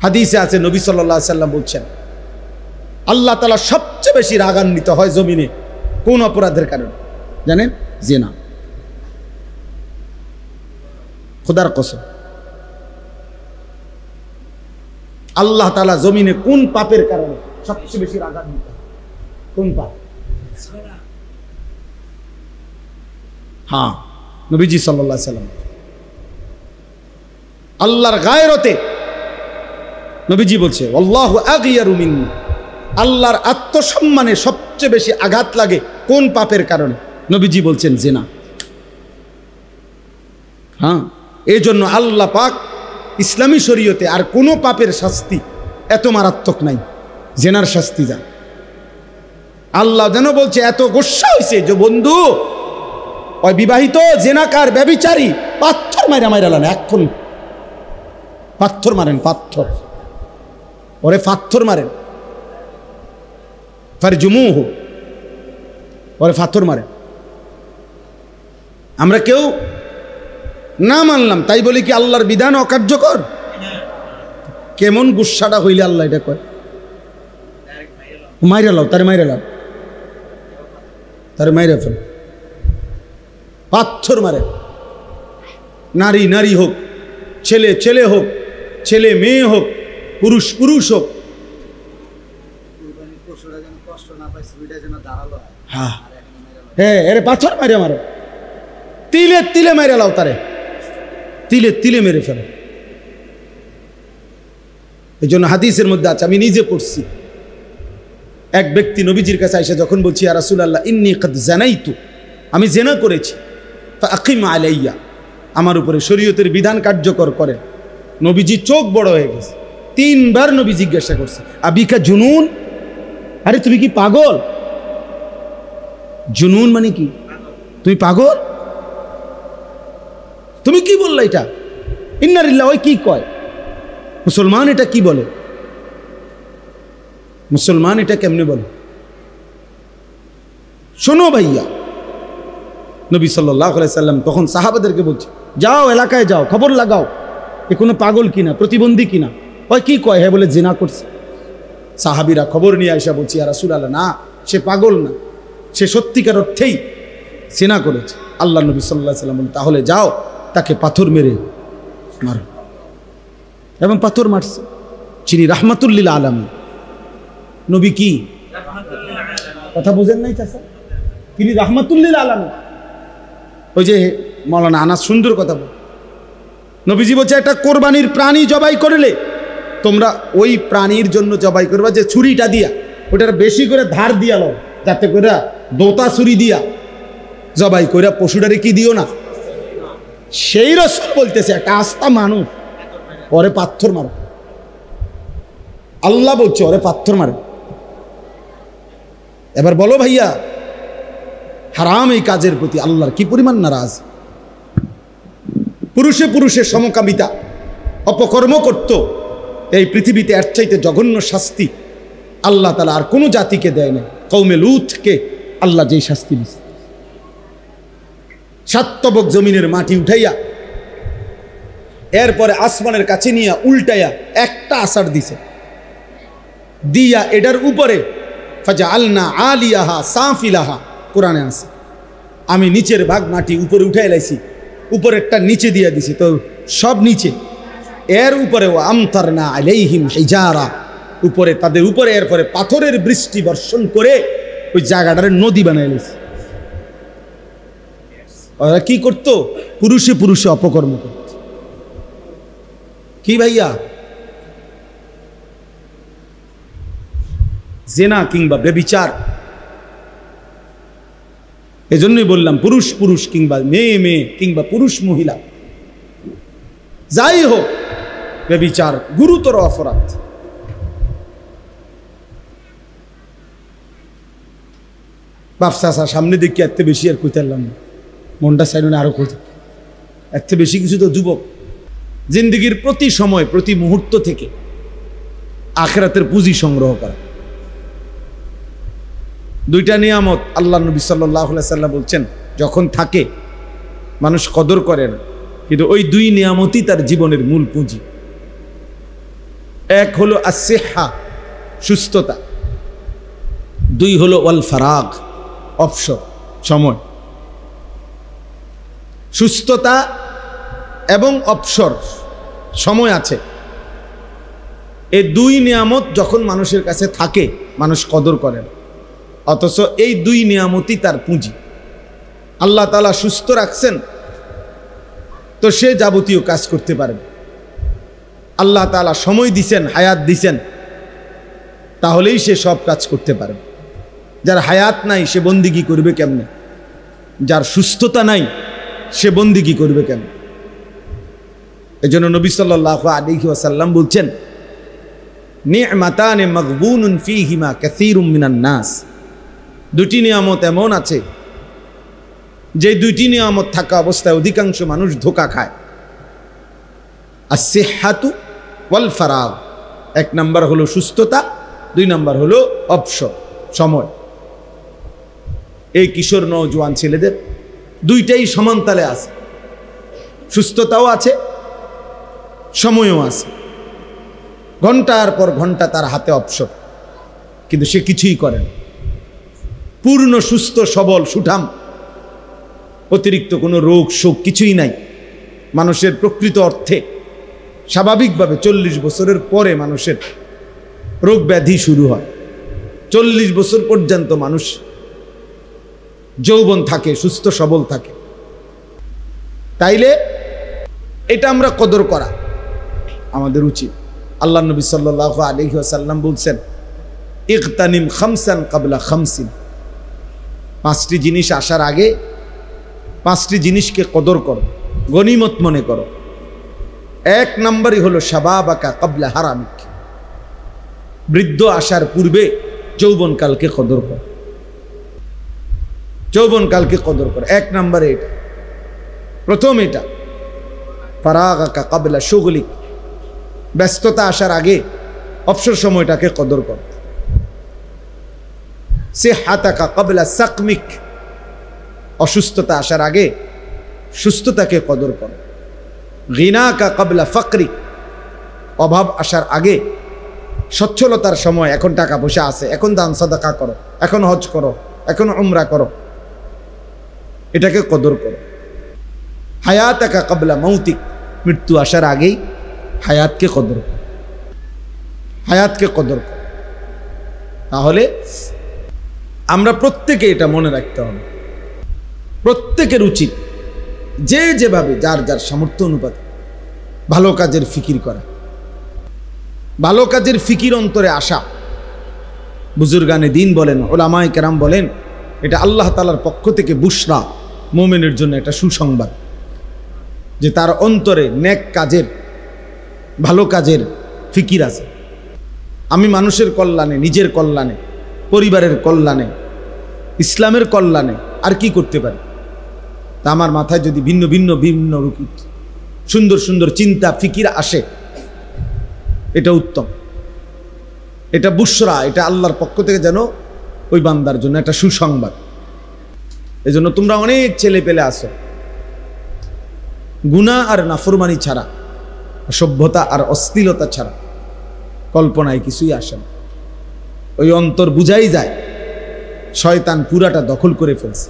হাদিসে আছে নবী সাল্লাল্লাহু আলাইহি সাল্লাম বলছেন আল্লাহ তাআলা সবচেয়ে বেশি রাগান্বিত হয় জমিনে কোন অপরাধের কারণে জানেন? জিনা। খোদার কসম, আল্লাহ তাআলা জমিনে কোন পাপের কারণে সবচেয়ে বেশি রাগান্বিত? কোন পাপ? হ্যাঁ, নবীজি সাল্লাল্লাহু আলাইহি সাল্লাম আল্লাহর গায়রতে নবীজি বলছে আল্লাহু আগিয়ারু মিন্নি, আল্লাহর আত্মসম্মানে সবচেয়ে বেশি আঘাত লাগে কোন পাপের কারণে? নবীজি বলছেন জিনা। হ্যাঁ, এই জন্য আল্লাহ পাক ইসলামী শরীয়তে আর কোনো পাপের শাস্তি এত মারাত্মক নাই, জিনার শাস্তি যা। আল্লাহ যেন বলছে এত গোস্বা হয়েছে যে বন্ধু ওই বিবাহিত জেনাকার ব্যভিচারী পাথর মাইরা মাইরা লান, এখন পাথর মারেন, পাথর ওরে পাথর মারেন, ফারজুমুহু ওরে পাথর মারেন। আমরা কেউ না মানলাম তাই বলি কি আল্লাহর বিধান অকার্যকর? কেমন গুসাটা হইলে আল্লাহ এটা কয় মাইরা লাও, তারে মাইরা লাও, তারে মাইরা ফেল, পাথর মারে। নারী নারী হোক, ছেলে ছেলে হোক, ছেলে মেয়ে হোক, পুরুষ পুরুষ হোক, হ্যাঁ হ্যাঁ, এরে পাথর মারে মারো, তিলে তিলে মেরে লাও, তারে তিলে তিলে মেরে ফেলো। এই জন্য হাদিসের মধ্যে আছে, আমি নিজে পড়ছি, এক ব্যক্তি নবীজির কাছে এসে যখন বলছি ইয়া রাসূলুল্লাহ ইন্নী কদ জানাইতু, আমি জেনা করেছি, ফাকিম আলাইয়া, আমার উপরে শরীয়তের বিধান কার্যকর করেন। নবীজি চোখ বড় হয়ে গেছে, তিনবার নবী জিজ্ঞাসা করছে আবিকা জুনুন, আরে তুমি কি পাগল? জুনুন মানে কি? তুমি পাগল? তুমি কি বললা এটা? ইন্নালিল্লাহ, ওই কি কয়? মুসলমান এটা কি বলে? মুসলমান এটা কেমনে বলে? শোনো ভাইয়া, নবী সাল্লাল্লাহু আলাইহি সাল্লাম তখন সাহাবাদেরকে বলছে যাও এলাকায় যাও, খবর লাগাও এ কোনো পাগল কিনা, প্রতিবন্ধী কিনা। ওই কি কয়? হ্যাঁ বলে জিনা করছে। সাহাবীরা খবর নিয়ে আয়েশা বলছি ইয়া রাসূলুল্লাহ না, সে পাগল না, সে সত্যিকার অর্থেই জিনা করেছে। আল্লাহ নবী সাল্লাল্লাহু আলাইহি সাল্লাম বলেন তাহলে যাও তাকে পাথর মেরে মারো, এবং পাথর মারছে। যিনি রাহমাতুল লিল আলামিন, নবী কি কথা বুঝেন নাই চাচা? তিনি রাহমাতুল লিল আলামিন। ওই যে মাওলানা আনাস সুন্দর কথা বল, নবীজি বলছে একটা কোরবানির প্রাণী জবাই করলে তোমরা ওই প্রাণীর জন্য জবাই করবা যে ছুরিটা দিয়া, ওটার বেশি করে ধার দিয়া লো, যাতে করে দোতা ছুরি দিয়া জবাই করে পশুটারে কি দিও না। সেই রাসূল বলতেছে একটা আস্তা মানুষ ওরে পাথর মারো, আল্লাহ বলছে ওরে পাথর মারো। এবার বলো ভাইয়া, হারাম এই কাজের প্রতি আল্লাহর কি পরিমাণ নারাজ। পুরুষে পুরুষে সমকামিতা অপকর্ম করত, এই পৃথিবীতে এর চাইতে জঘন্য শাস্তি আল্লাহ তাআলা আর কোনো জাতিকে দেয় না। কওমে লূতকে আল্লাহ যেই শাস্তি দিয়েছে, সাতবক জমিনের মাটি উঠাইয়া এরপরে আসমানের কাছে নিয়ে উল্টাইয়া একটা আসার দিছে, দিয়া এটার উপরে ফাজআলনা আলিয়াহা সাফিলাহা, কোরআনে আছে আমি নিচের ভাগ মাটি উপরে উঠাই লাইছি, উপরেরটা নিচে দিয়ে দিছি, তো সব নিচে। এর উপরে ও আমতারনা আলাইহিম হিজারা, উপরে তাদের উপরে এরপরে পাথরের বৃষ্টি বর্ষণ করে ওই জায়গাটারে নদী বানাই লাইছে। ওরা কি করত? পুরুষে পুরুষে অপকর্ম করত। কি ভাইয়া, জেনা কিংবা ব্যভিচার। এজন্যই বললাম পুরুষ পুরুষ কিংবা মেয়ে মেয়ে কিংবা পুরুষ মহিলা যাই হোক, ব্যভিচার গুরুতর অপরাধ। বাপসা সামনে দেখি এত বেশি আর কইতারলাম না, মনটা সাইডে আরো কইতে এত বেশি কিছু। তো যুবক জিন্দগির প্রতি সময় প্রতি মুহূর্ত থেকে আখিরাতের পুঁজি সংগ্রহ করা। দুইটা নিয়ামত আল্লাহ নবী সাল্লাল্লাহু আলাইহি সাল্লাম বলছেন যখন থাকে মানুষ কদর করে না, কিন্তু ওই দুই নিয়ামতই তার জীবনের মূল পুঁজি। এক হলো আসিহা, সুস্থতা। দুই হলো ওয়াল ফারাগ, অবসর, সময়। সুস্থতা এবং অবসর, সময় আছে, এই দুই নিয়ামত যখন মানুষের কাছে থাকে মানুষ কদর করে না। অথচ এই দুই নিয়ামতই তার পুঁজি। আল্লাহ তাআলা সুস্থ রাখছেন তো সে যাবতীয় কাজ করতে পারবে। আল্লাহ তাআলা সময় দিছেন, হায়াত দিছেন, তাহলেই সে সব কাজ করতে পারবে। যার হায়াত নাই সে বন্দিগি করবে কেমনে? যার সুস্থতা নাই সে বন্দিগি করবে কেমনে? এজন্য নবী সাল্লাল্লাহু আলাইহি ওয়াসাল্লাম বলছেন, নি'মাতানে মাগবুনুন ফীহিমা কাসীরুম মিনান নাস। দুটি নিয়ামত এমন আছে যে দুইটি নিয়ামত থাকা অবস্থায় অধিকাংশ মানুষ ধোঁকা খায়। আসিহাতু ওয়াল ফারাগ, এক নাম্বার হলো সুস্থতা, দুই নাম্বার হলো অবসর, সময়। এই কিশোর নওজোয়ান ছেলেদের দুইটাই সমানতালে আছে, সুস্থতাও আছে, সময়ও আছে। ঘন্টার পর ঘন্টা তার হাতে অবসর, কিন্তু সে কিছুই করে না। পূর্ণ সুস্থ সবল সুঠাম, অতিরিক্ত কোনো রোগ শোক কিছুই নাই। মানুষের প্রকৃত অর্থে স্বাভাবিকভাবে 40 বছরের পরে মানুষের রোগ ব্যাধি শুরু হয়। 40 বছর পর্যন্ত মানুষ যৌবন থাকে, সুস্থ সবল থাকে। তাইলে এটা আমরা কদর করা আমাদের উচিত। আল্লাহ নবী সাল্লাল্লাহু আলাইহি ওয়াসাল্লাম বলছেন, ইগতানিম খামসান ক্বাবলা খামসিন। 5টি জিনিস আসার আগে 5টি জিনিসকে কদর করো, গনিমত মনে করো। এক নম্বরই হলো শাবাবাকা ক্বাবলা হারামিক। বৃদ্ধ আসার পূর্বে যৌবনকালকে কদর করো, যৌবনকালকে কদর করো। এক নম্বরে এটা, প্রথম এটা। ফারাগাকা ক্বাবলা শুগলিক, ব্যস্ততা আসার আগে অবসর সময়টাকে কদর করো। সিহাতাকা ক্বাবলা সাকমিক, অসুস্থতা আসার আগে সুস্থতাকে কদর করো। গিনাকা ক্বাবলা ফাকরিক, অভাব আসার আগে সচ্ছলতার সময়, এখন টাকা পয়সা আছে, এখন দান সাদাকা করো, এখন হজ করো, এখন উমরা করো, এটাকে কদর করো। হায়াতাকা ক্বাবলা মৌতিক, মৃত্যু আসার আগেই হায়াতকে কদর করো, হায়াতকে কদর করো। তাহলে আমরা প্রত্যেকে এটা মনে রাখতে হবে। প্রত্যেকের উচিত যে যেভাবে যার যার সামর্থ্য অনুপাতে ভালো কাজের ফিকির করা, ভালো কাজের ফিকির অন্তরে আসা। বুজুর্গানে দিন বলেন, ওলামায়ে কেরাম বলেন, এটা আল্লাহ তাআলার পক্ষ থেকে বুশরা, মুমিনের জন্য একটা সুসংবাদ, যে তার অন্তরে নেক কাজের, ভালো কাজের ফিকির আছে। আমি মানুষের কল্যাণে, নিজের কল্যাণে, পরিবারের কল্যাণে, ইসলামের কল্যাণে আর কি করতে পারি? তা আমার মাথায় যদি ভিন্ন ভিন্ন ভিন্ন সুন্দর সুন্দর চিন্তা ফিকির আসে, এটা উত্তম, এটা বুশরা, এটা আল্লাহর পক্ষ থেকে যেন ওই বান্দার জন্য একটা সুসংবাদ। এই জন্য তোমরা অনেক ছেলে পেলে আসো, গুনাহ আর নাফরমানি ছাড়া, সভ্যতা আর অশ্লীলতা ছাড়া কল্পনায় কিছুই আসে না। ওই অন্তর বুঝাই যায় শয়তান পুরাটা দখল করে ফেলছে।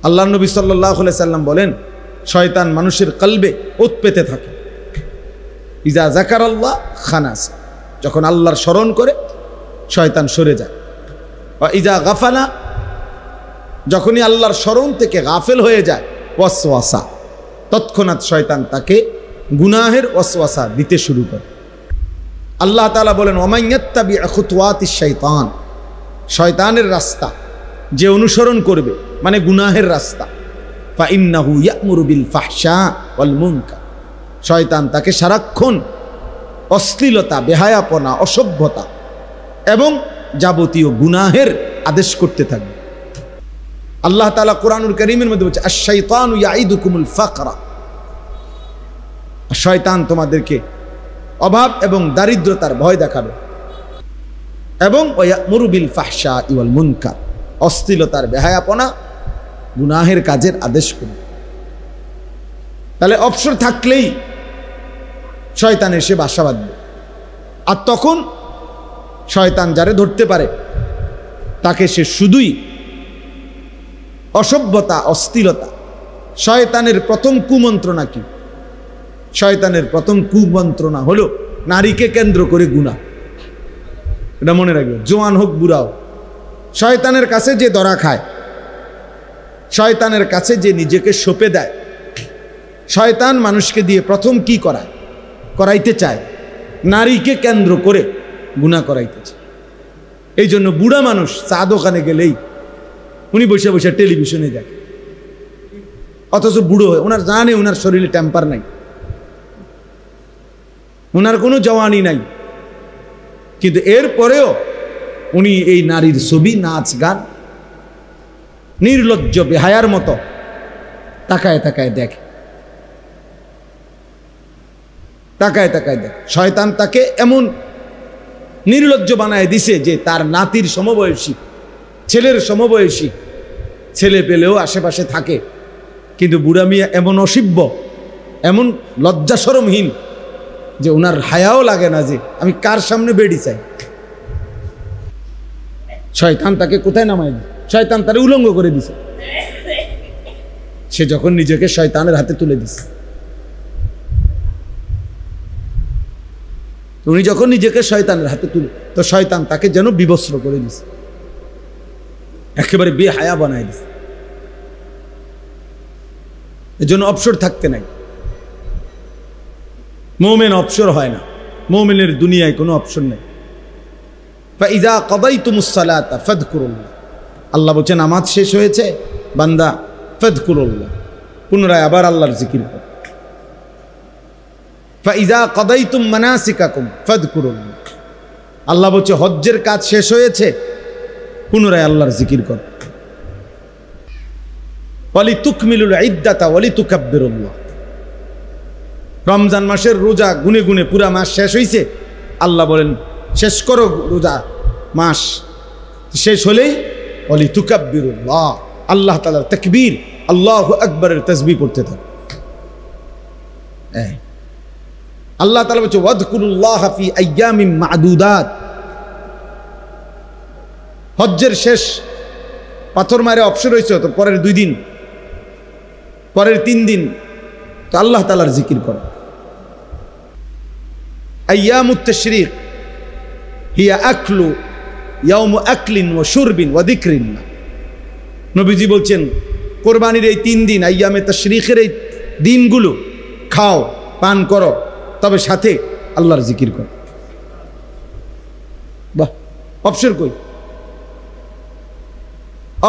আল্লাহ নবী সাল্লাল্লাহু আলাইহি সাল্লাম বলেন, শয়তান মানুষের কলবে ওত পেতে থাকে। ইজা যাকারাল্লাহ খানাস, যখন আল্লাহর স্মরণ করে শয়তান সরে যায়। ইজা গাফালা, যখনই আল্লাহর স্মরণ থেকে গাফেল হয়ে যায়, ওয়াসওয়াসা, তৎক্ষণাৎ শয়তান তাকে গুনাহের ওয়াসওয়াসা দিতে শুরু করে। আল্লাহ তাআলা বলেন, ওয়ামাইয়াত্তাবি খুতুওয়াতিশ শাইতান, শয়তানের রাস্তা যে অনুসরণ করবে, মানে গুনাহের রাস্তা, ফাইন্নাহু ইয়া'মুরু বিল ফাহশা ওয়াল মুনকার, শয়তান তাকে সারাক্ষণ অশ্লীলতা, বেহায়াপনা, অসভ্যতা এবং যাবতীয় গুনাহের আদেশ করতে থাকবে। আল্লাহ তাআলা কোরআনুল কারীমের মধ্যে বলছে, আশ-শাইতানু ইয়াইদুকুমুল ফাকরা, শয়তান তোমাদেরকে অভাব এবং দারিদ্রতার ভয় দেখাবে, এবং ওয়া'মুরু বিল ফাহশা ওয়াল মুনকার, অশ্লীলতার, বেহায়াপনা, গুনাহের কাজের আদেশ করবে। তাহলে অবসর থাকলেই শয়তান এসে বাসা বাঁধবে। আর তখন শয়তান যারে ধরতে পারে তাকে সে শুধুই অসভ্যতা, অস্থিরতা। শয়তানের প্রথম কুমন্ত্রণা কি? শয়তানের প্রথম কুমন্ত্রণা হলো নারীকে কেন্দ্র করে গুনাহ। এটা মনে রাখবে, জোয়ান হোক বুড়া হোক। শয়তানের কাছে যে ধরা খায়, শয়তানের কাছে যে নিজেকে সঁপে দেয়, শয়তান মানুষকে দিয়ে প্রথম কি করাইতে চায়? নারীকে কেন্দ্র করে গুনাহ করাইতে চায়। এই জন্য বুড়া মানুষ চা দোকানে গেলেই উনি বসে বসে টেলিভিশনে দেখে, অথচ বুড়ো হয়ে ওনার জানে ওনার শরীরে টেম্পার নাই, ওনার কোনো জওয়ানি নাই, কিন্তু এরপরেও উনি এই নারীর ছবি, নাচ গান নির্লজ্জ বেহায়ার মতো তাকায় তাকায় দেখে, তাকায় তাকায় দেখে। শয়তান তাকে এমন নির্লজ্জ বানায় দিছে যে তার নাতির সমবয়সী, ছেলের সমবয়সী ছেলে পেলেও আশেপাশে থাকে, কিন্তু বুড়া মিয়া এমন অসভ্য, এমন লজ্জা শরমহীন যে ওনার হায়াও লাগে না যে আমি কার সামনে বেড়ি চাই। শয়তান তাকে কোথায় নামায় দিছে? শয়তান তারে উলঙ্গ করে দিছে। সে যখন নিজেকে শয়তানের হাতে তুলে দিছে, উনি যখন নিজেকে শয়তানের হাতে তুলে, তো শয়তান তাকে যেন বিবস্ত্র করে দিছে, একেবারে বেহায়া বানায় দিছে। এজন্য অবসর থাকতে নাই। মুমিন অবসর হয় না, মুমিনের দুনিয়ায় কোনো অবসর নেই। ফাইযা কাদাইতুমুস সালাতা ফাযকুরুল্লাহ, আল্লাহ বলেন নামাজ শেষ হয়েছে বান্দা, ফাযকুরুল্লাহ, পুনরায় আবার আল্লাহর জিকির করো। ফাইযা কাদাইতুম মানাসিকাকুম ফাযকুরুল্লাহ, আল্লাহ বলছে হজ্জের কাজ শেষ হয়েছে, পুনরায় আল্লাহর জিকির করো। ওয়ালিতুকমিলুল ইদ্দাতা ওয়ালিতুকাব্বিরুল্লাহ, রমজান মাসের রোজা গুনে গুনে পুরা মাস শেষ হয়েছে, আল্লাহ বলেন শেষ করো রোজা মাস। শেষ হলেই ওয়ালিতুকাব্বিরুল্লাহ, আল্লাহ তাআলার তাকবীর, আল্লাহু আকবারের তাসবিহ পড়তে থাকো। আল্লাহ তাআলা বলছে ওয়াযকুরুল্লাহ ফি আইয়ামিন মা'দুদাত, হজ্জের শেষ পাথর মারে অবসর হয়েছে, তো পরের 2 দিন, পরের 3 দিন তো আল্লাহ তাআলার জিকির করো। আইয়ামুত তাশরীক হিয়া আকলু ইয়াউমু আকলিন ওয়া শুরবিন ওয়া যিকরিল্লাহ, নবীজি বলছেন কোরবানির এই 3 দিন, আইয়ামে তাশরীকের এই দিনগুলো খাও, পান করো, তবে সাথে আল্লাহর জিকির করো। বাহ, অবসর কই?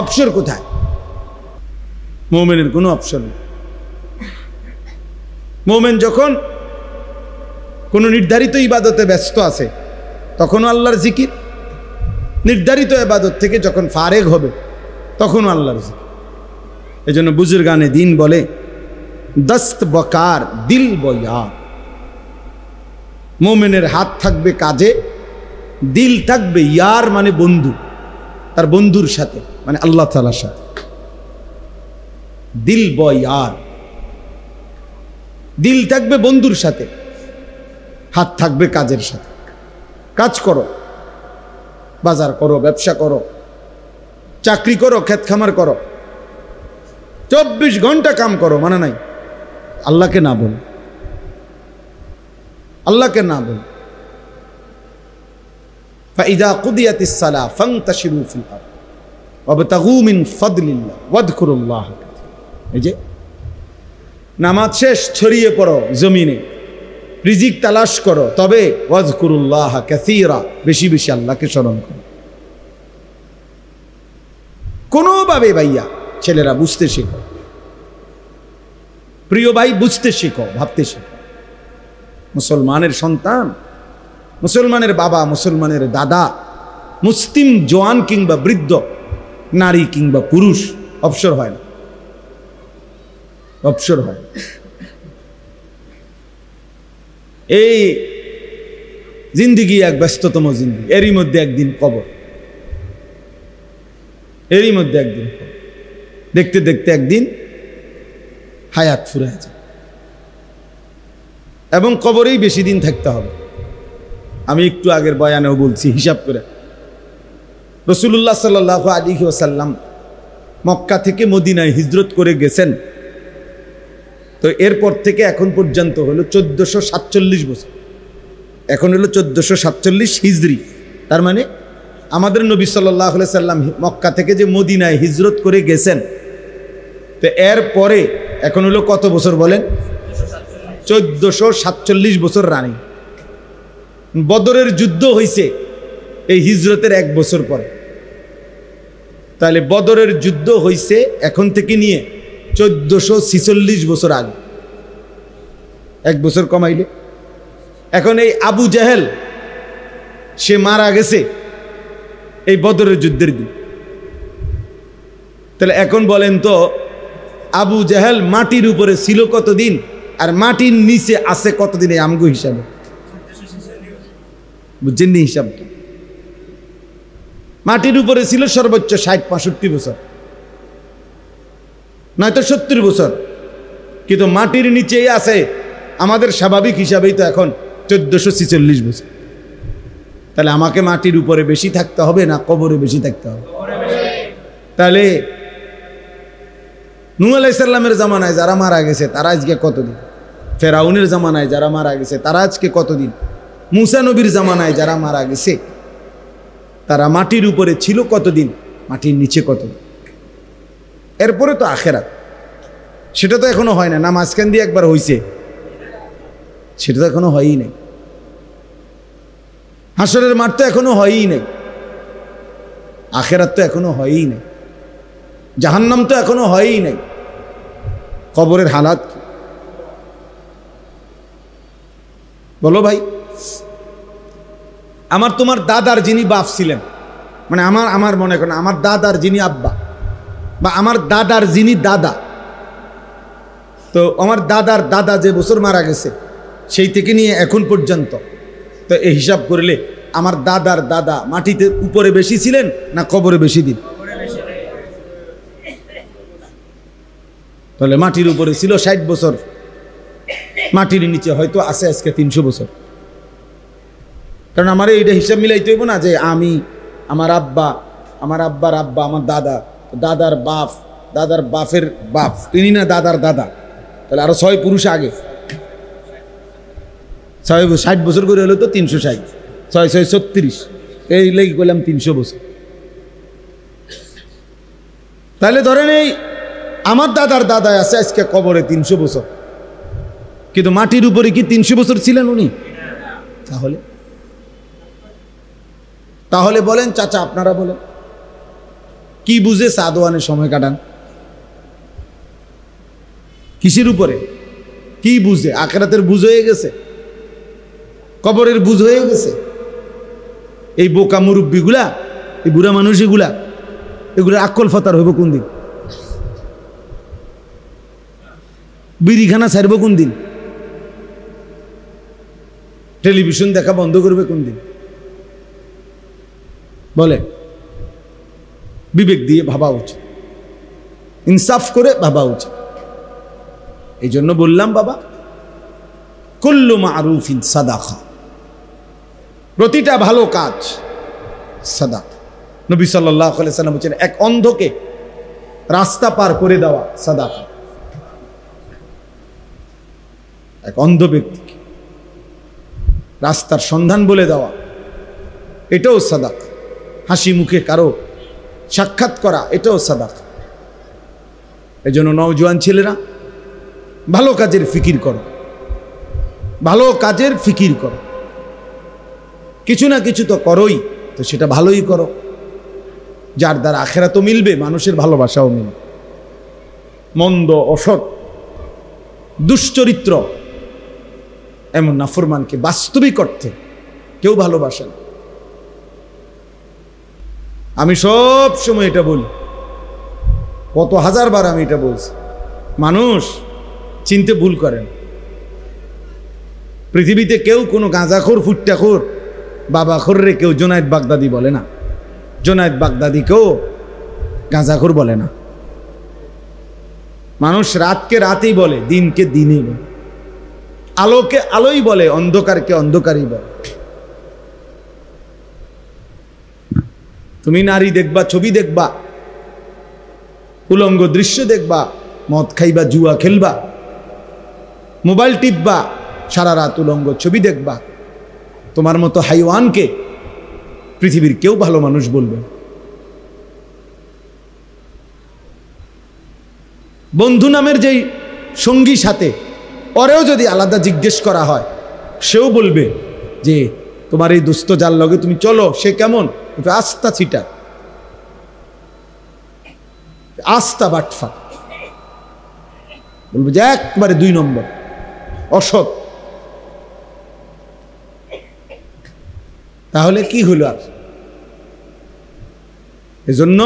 অবসর কোথায়? মুমিনের কোনো অবসর নেই। মুমিন যখন কোনো নির্ধারিত ইবাদতে ব্যস্ত আছে তখনও আল্লাহর জিকির, নির্ধারিত ইবাদত থেকে যখন ফারেগ হবে তখনও আল্লাহর জিকির। এজন্য বুজুর্গানে দিন বলে দস্ত বকার দিল বয়া, মুমিনের হাত থাকবে কাজে, দিল থাকবে ইয়ার মানে বন্ধু, তার বন্ধুর সাথে, মানে আল্লাহ তাআলার সাথে। দিল বয়ার, দিল থাকবে বন্ধুর সাথে, হাত থাকবে কাজের সাথে। কাজ করো, বাজার করো, ব্যবসা করো, চাকরি করো, ক্ষেত খামার করো, 24 ঘন্টা কাম করো, মানে নাই আল্লাহকে না বল, আল্লাহকে না বল। ফাইযা কুদিয়াতিস সালাহ ফান্তাশিরু ফিল আরদ ওয়াবতাগু মিন ফাদলিল্লাহ ওয়াযকুরুল্লাহ। এই যে নামাজ শেষ, ছড়িয়ে পড়ো জমিনে, রিজিক তালাশ করো, তবে ওয়াযকুরুল্লাহ কাসীরা, বেশি বেশি আল্লাহকে স্মরণ করো। কোনোভাবে ভাইয়া ছেলেরা বুঝতে শেখো, প্রিয় ভাই বুঝতে শেখো, ভাবতে শেখো। মুসলমানের সন্তান, মুসলমানের বাবা, মুসলমানের দাদা, মুসলিম জওয়ান কিংবা বৃদ্ধ, নারী কিংবা পুরুষ অবসর হয় না, অবসর হয়। এই জিন্দিগি এক ব্যস্ততম জিন্দিগি, এরই মধ্যে একদিন কবর, এরই মধ্যে একদিন কবর। দেখতে দেখতে একদিন হায়াত ফুরে আছে, এবং কবরেই বেশি দিন থাকতে হবে। আমি একটু আগের বয়ানেও বলছি হিসাব করে, রাসূলুল্লাহ সাল্লাল্লাহু আলাইহি ওয়াসাল্লাম মক্কা থেকে মদিনায় হিজরত করে গেছেন, তো এরপর থেকে এখন পর্যন্ত হলো 1447 বছর। এখন হলো 1447 হিজরি। তার মানে আমাদের নবী সাল্লাল্লাহু আলাইহি সাল্লাম মক্কা থেকে যে মদিনায় হিজরত করে গেছেন, তো এরপরে এখন হলো কত বছর বলেন? 1447 বছর রানিং। বদরের যুদ্ধ হয়েছে এই হিজরতের 1 বছর পরে। তাহলে বদরের যুদ্ধ হয়েছে এখন থেকে নিয়ে 1446 বছর আগে, 1 বছর কমাইলে। এখন এই আবু জাহেল সে মারা গেছে এই বদরের যুদ্ধের দিন। তাহলে এখন বলেন তো আবু জাহেল মাটির উপরে ছিল কতদিন আর মাটির নিচে আছে কতদিন? এই আমগো হিসাবে বুঝছেন নি হিসাবটা? মাটির উপরে ছিল সর্বোচ্চ 60-65 বছর, নয়তো 70 বছর, কিন্তু মাটির নিচেই আছে আমাদের স্বাভাবিক হিসাবেই তো এখন 1446 বছর। তাহলে আমাকে মাটির উপরে বেশি থাকতে হবে না কবরে বেশি থাকতে হবে? তাহলে নূহ আলাইহিস সালামের জামানায় যারা মারা গেছে তারা আজকে কতদিন? ফেরাউনের জামানায় যারা মারা গেছে তারা আজকে কতদিন? মুসা নবীর জামানায় যারা মারা গেছে তারা মাটির উপরে ছিল কতদিন, মাটির নিচে কতদিন। এরপরে তো আখেরাত, সেটা তো এখনো হয় না। মাঝখান দিয়ে একবার হইছে, সেটা তো এখনো হয়ই নাই। হাসরের মাঠ তো এখনো হয়ই নাই, আখেরাত তো এখনো হয়ই নাই, জাহান্নাম তো এখনো হয়ই নাই। কবরের হালাত কি বলো ভাই? আমার তোমার দাদার যিনি বাপ ছিলেন, মানে আমার মনে করেন আমার দাদার যিনি আব্বা বা আমার দাদার যিনি দাদা, তো আমার দাদার দাদা যে বছর মারা গেছে সেই থেকে নিয়ে এখন পর্যন্ত, তো এই হিসাব করলে আমার দাদার দাদা মাটিতে উপরে বেশি ছিলেন না কবরে বেশি দিন? তাহলে মাটির উপরে ছিল 60 বছর, মাটির নিচে হয়তো আছে আজকে 300 বছর। কারণ আমার এইটা হিসাব মিলাইতে হইব না যে আমি আমার আব্বা, আমার আব্বার আব্বা, আমার দাদা, দাদার বাপ, দাদার বাপের বাপ, তিনি না দাদার দাদা, তাহলে আরো 6 পুরুষ আগে। 60 বছর করে হলো তো 360, 6 6 36, এই লেগে করলাম 300 বছর। তাহলে ধরেন এই আমার দাদার দাদায় আছে আজকে কবরে 300 বছর, কিন্তু মাটির উপরে কি 300 বছর ছিলেন উনি? তাহলে বলেন চাচা, আপনারা বলেন কি বুঝে সাদওয়ানের সময় কাটান? কিসের উপরে? কি বুঝে? আখিরাতের বুঝ হয়ে গেছে, কবরের বুঝ হয়ে গেছে। এই বোকা মুরব্বীগুলা, এই বুড়া মানুষ এগুলা আকল ফতার হইব কোন দিন? বিড়িখানা ছাড়ব কোন দিন? টেলিভিশন দেখা বন্ধ করবে কোন দিন? বলে বিবেক দিয়ে ভাবা উচিত, ইনসাফ করে ভাবা উচিত। এই জন্য বললাম বাবা, কুল্লু মারুফিন সাদাকা, প্রতিটা ভালো কাজ সাদাকা। নবী সাল্লাল্লাহু আলাইহি ওয়াসাল্লাম বলেছেন এক অন্ধকে রাস্তা পার করে দেওয়া সাদাকা। এক অন্ধ ব্যক্তিকে রাস্তার সন্ধান বলে দেওয়া, এটাও সাদাকা। হাসি মুখে কারো সাক্ষাৎ করা, এটাও সাদাকা। এই জন্য নওজোয়ান ছেলেরা ভালো কাজের ফিকির করো, ভালো কাজের ফিকির করো। কিছু না কিছু তো করোই, তো সেটা ভালোই করো, যার দ্বারা আখিরাতও মিলবে, মানুষের ভালোবাসাও মিলবে। মন্দ, অসৎ, দুশ্চরিত্র এমন নাফরমানকে বাস্তবিক অর্থে কেউ ভালোবাসে না। আমি সব সময় এটা বলি, কত হাজারবার আমি এটা বলছি, মানুষ চিনতে ভুল করেন। পৃথিবীতে কেউ কোনো গাঁজাখোর, ফুট্টাখোর, বাবাখোররে কেউ জোনায়েদ বাগদাদি বলে না। জোনায়েদ বাগদাদিকেও গাঁজাখোর বলে না। মানুষ রাতকে রাতেই বলে, দিনকে দিনই বলে, আলোকে আলোই বলে, অন্ধকারকে অন্ধকারই বলে। তুমি নারী দেখবা, ছবি দেখবা, উলঙ্গ দৃশ্য দেখবা, মদ খাইবা, জুয়া খেলবা, মোবাইল টিপবা, সারা রাত উলঙ্গ ছবি দেখবা। তোমার মতো হাইওয়ানকে পৃথিবীর কেউ ভালো মানুষ বলবে। বন্ধু নামের যেই সঙ্গী সাথে, ওরেও যদি আলাদা জিজ্ঞেস করা হয়, সেও বলবে যে তোমার এই দুস্থ যার লগে তুমি চলো, সে কেমন? আস্থা ছিটা, আস্থা বাটফা, বলবো যে একবারে 2 নম্বর, অসৎ। তাহলে কি হলো? আর এজন্য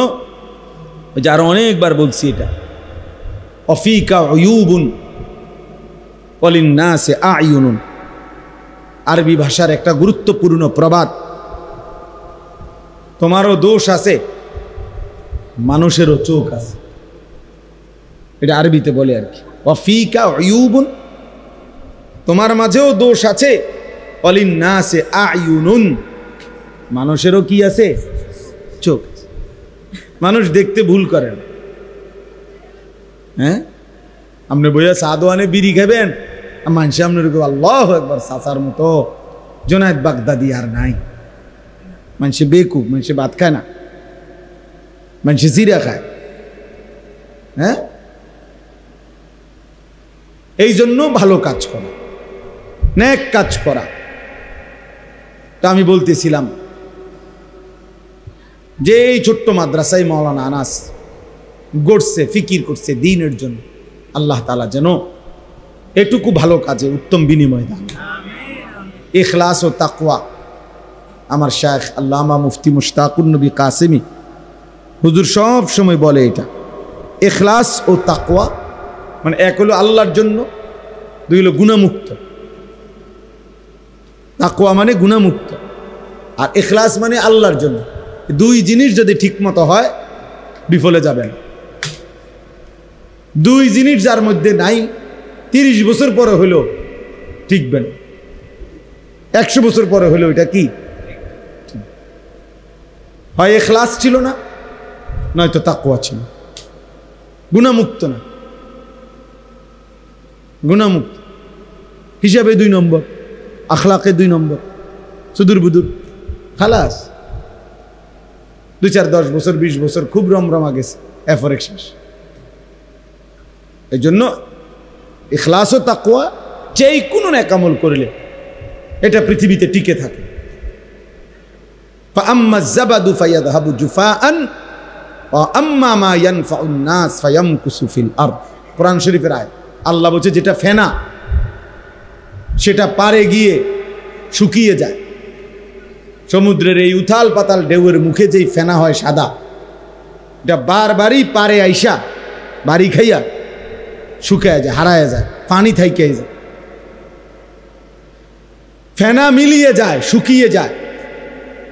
যে আরো অনেকবার বলছি, এটা অফিকা উয়ুবুন ওয়ালিন্নাসি আ'য়ুনুন, আরবি ভাষার একটা গুরুত্বপূর্ণ প্রবাদ। তোমারও দোষ আছে, মানুষেরও চোখ আছে। এটা আরবিতে বলে আর কি, ওয়াফিকা উয়ুবুন, তোমার মাঝেও দোষ আছে, ওয়ালিন্নাসি আ'য়ুনুন, মানুষেরও কি আছে? চোখ। মানুষ দেখতে ভুল করে না। হ্যাঁ, আপনি বইয়া সাদওয়ানে বিড়ি খাবেন, মানুষ আপনার আল্লাহু আকবার, চাচার মতো জোনায়েদ বাগদাদি আর নাই। মানুষে বেকুব, মানুষে ভাত খায় না, মানুষে জিরা খায়। হ্যাঁ, এই জন্য ভালো কাজ করা, নেক কাজ করা। তা আমি বলতেছিলাম যে এই ছোট্ট মাদ্রাসায় মাওলানা আনাস গড়ছে, ফিকির করছে দ্বীনের জন্য। আল্লাহ তাআলা যেন এটুকু ভালো কাজে উত্তম বিনিময় দান। ইখলাস ও তাকওয়া, আমার শায়েখ আল্লামা মুফতি মুশতাকুর নবী কাসেমি হুজুর সব সময় বলে, এটা ইখলাস ও তাকওয়া মানে এক হলো আল্লাহর জন্য, 2 হলো গুনাহমুক্ত। তাকওয়া মানে গুনাহমুক্ত, আর ইখলাস মানে আল্লাহর জন্য। 2 জিনিস যদি ঠিকমতো হয়, বিফলে যাবেন। 2 জিনিস যার মধ্যে নাই, 30 বছর পরে হলো ঠিকবেন, 100 বছর পরে হলো এটা কি? হয় ইখলাস ছিল না, নয়তো তাকওয়া ছিল। গুনাহমুক্ত না, গুনাহমুক্ত হিসাবে 2 নম্বর, আখলাকে 2 নম্বর, সুদূর বুদুর, খালাস। 2, 4, 10 বছর 20 বছর খুব রমরমা গেছে, এরপরে শেষ। এই জন্য ইখলাস ও তাকওয়া যেই কোনো নেক আমল করলে এটা পৃথিবীতে টিকে থাকে। ফাআম্মা যাবাদু ফায়াযহাবু জুফাআন ওয়া আম্মা মা ইয়ানফাউন নাস ফায়ামকুসু ফিল আরদ। কোরআন শরীফের আয়াত। আল্লাহ বলছে যেটা ফেনা সেটা পারে গিয়ে শুকিয়ে যায়। সমুদ্রের এই উথাল পাতাল ঢেউয়ের মুখে যেই ফেনা হয় সাদা, এটা বারবারই পারে আইসা বাড়ি খাইয়া শুকায় যায়, হারায় যায়, পানি থাইকে যায়। ফেনা মিলিয়ে যায়, শুকিয়ে যায়,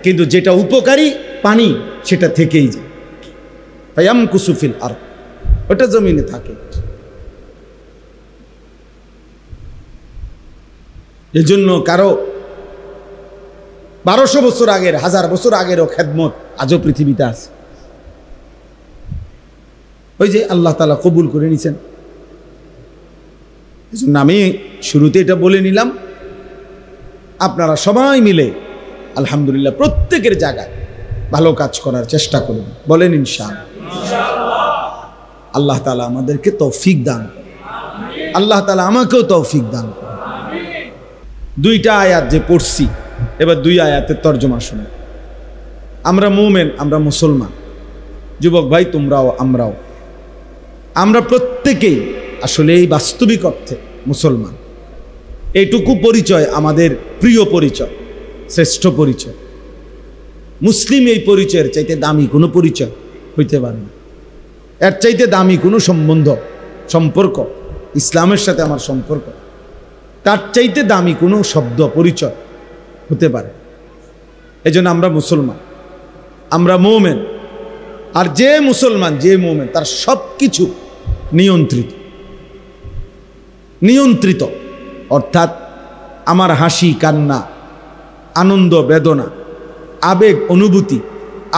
কিন্তু যেটা উপকারী পানি সেটা থেকেই যায়। ফায়ামকুসু ফিল আরদ, ওটা জমিনে থাকে। এজন্য কারো 1200 বছর আগের, 1000 বছর আগেরও খেদমত আজও পৃথিবীতে আছে। ওই যে আল্লাহ তাআলা কবুল করে নিছেন। এজন্য আমি শুরুতে এটা বলে নিলাম, আপনারা সবাই মিলে আলহামদুলিল্লাহ প্রত্যেকের জায়গায় ভালো কাজ করার চেষ্টা করুন। বলেন ইনশাআল্লাহ। আল্লাহ তাআলা আমাদেরকে তৌফিক দান, আল্লাহ তাআলা আমাকেও তৌফিক দান। 2টা আয়াত যে পড়ছি, এবার 2 আয়াতের তর্জমা শুনে। আমরা মুমিন, আমরা মুসলমান, যুবক ভাই তোমরাও আমরাও, আমরা প্রত্যেকেই আসলে এই বাস্তবিক অর্থে মুসলমান। এইটুকু পরিচয় আমাদের প্রিয় পরিচয়, শ্রেষ্ঠ পরিচয়। মুসলিম এই পরিচয়ের চাইতে দামি কোনো পরিচয় হইতে পারে না। এর চাইতে দামি কোনো সম্বন্ধ, সম্পর্ক, ইসলামের সাথে আমার সম্পর্ক, তার চাইতে দামি কোনো শব্দ, পরিচয় হতে পারে। এই জন্য আমরা মুসলমান, আমরা মুমিন। আর যে মুসলমান, যে মুমিন, তার সব কিছু নিয়ন্ত্রিত। নিয়ন্ত্রিত অর্থাৎ আমার হাসি কান্না, আনন্দ বেদনা, আবেগ অনুভূতি,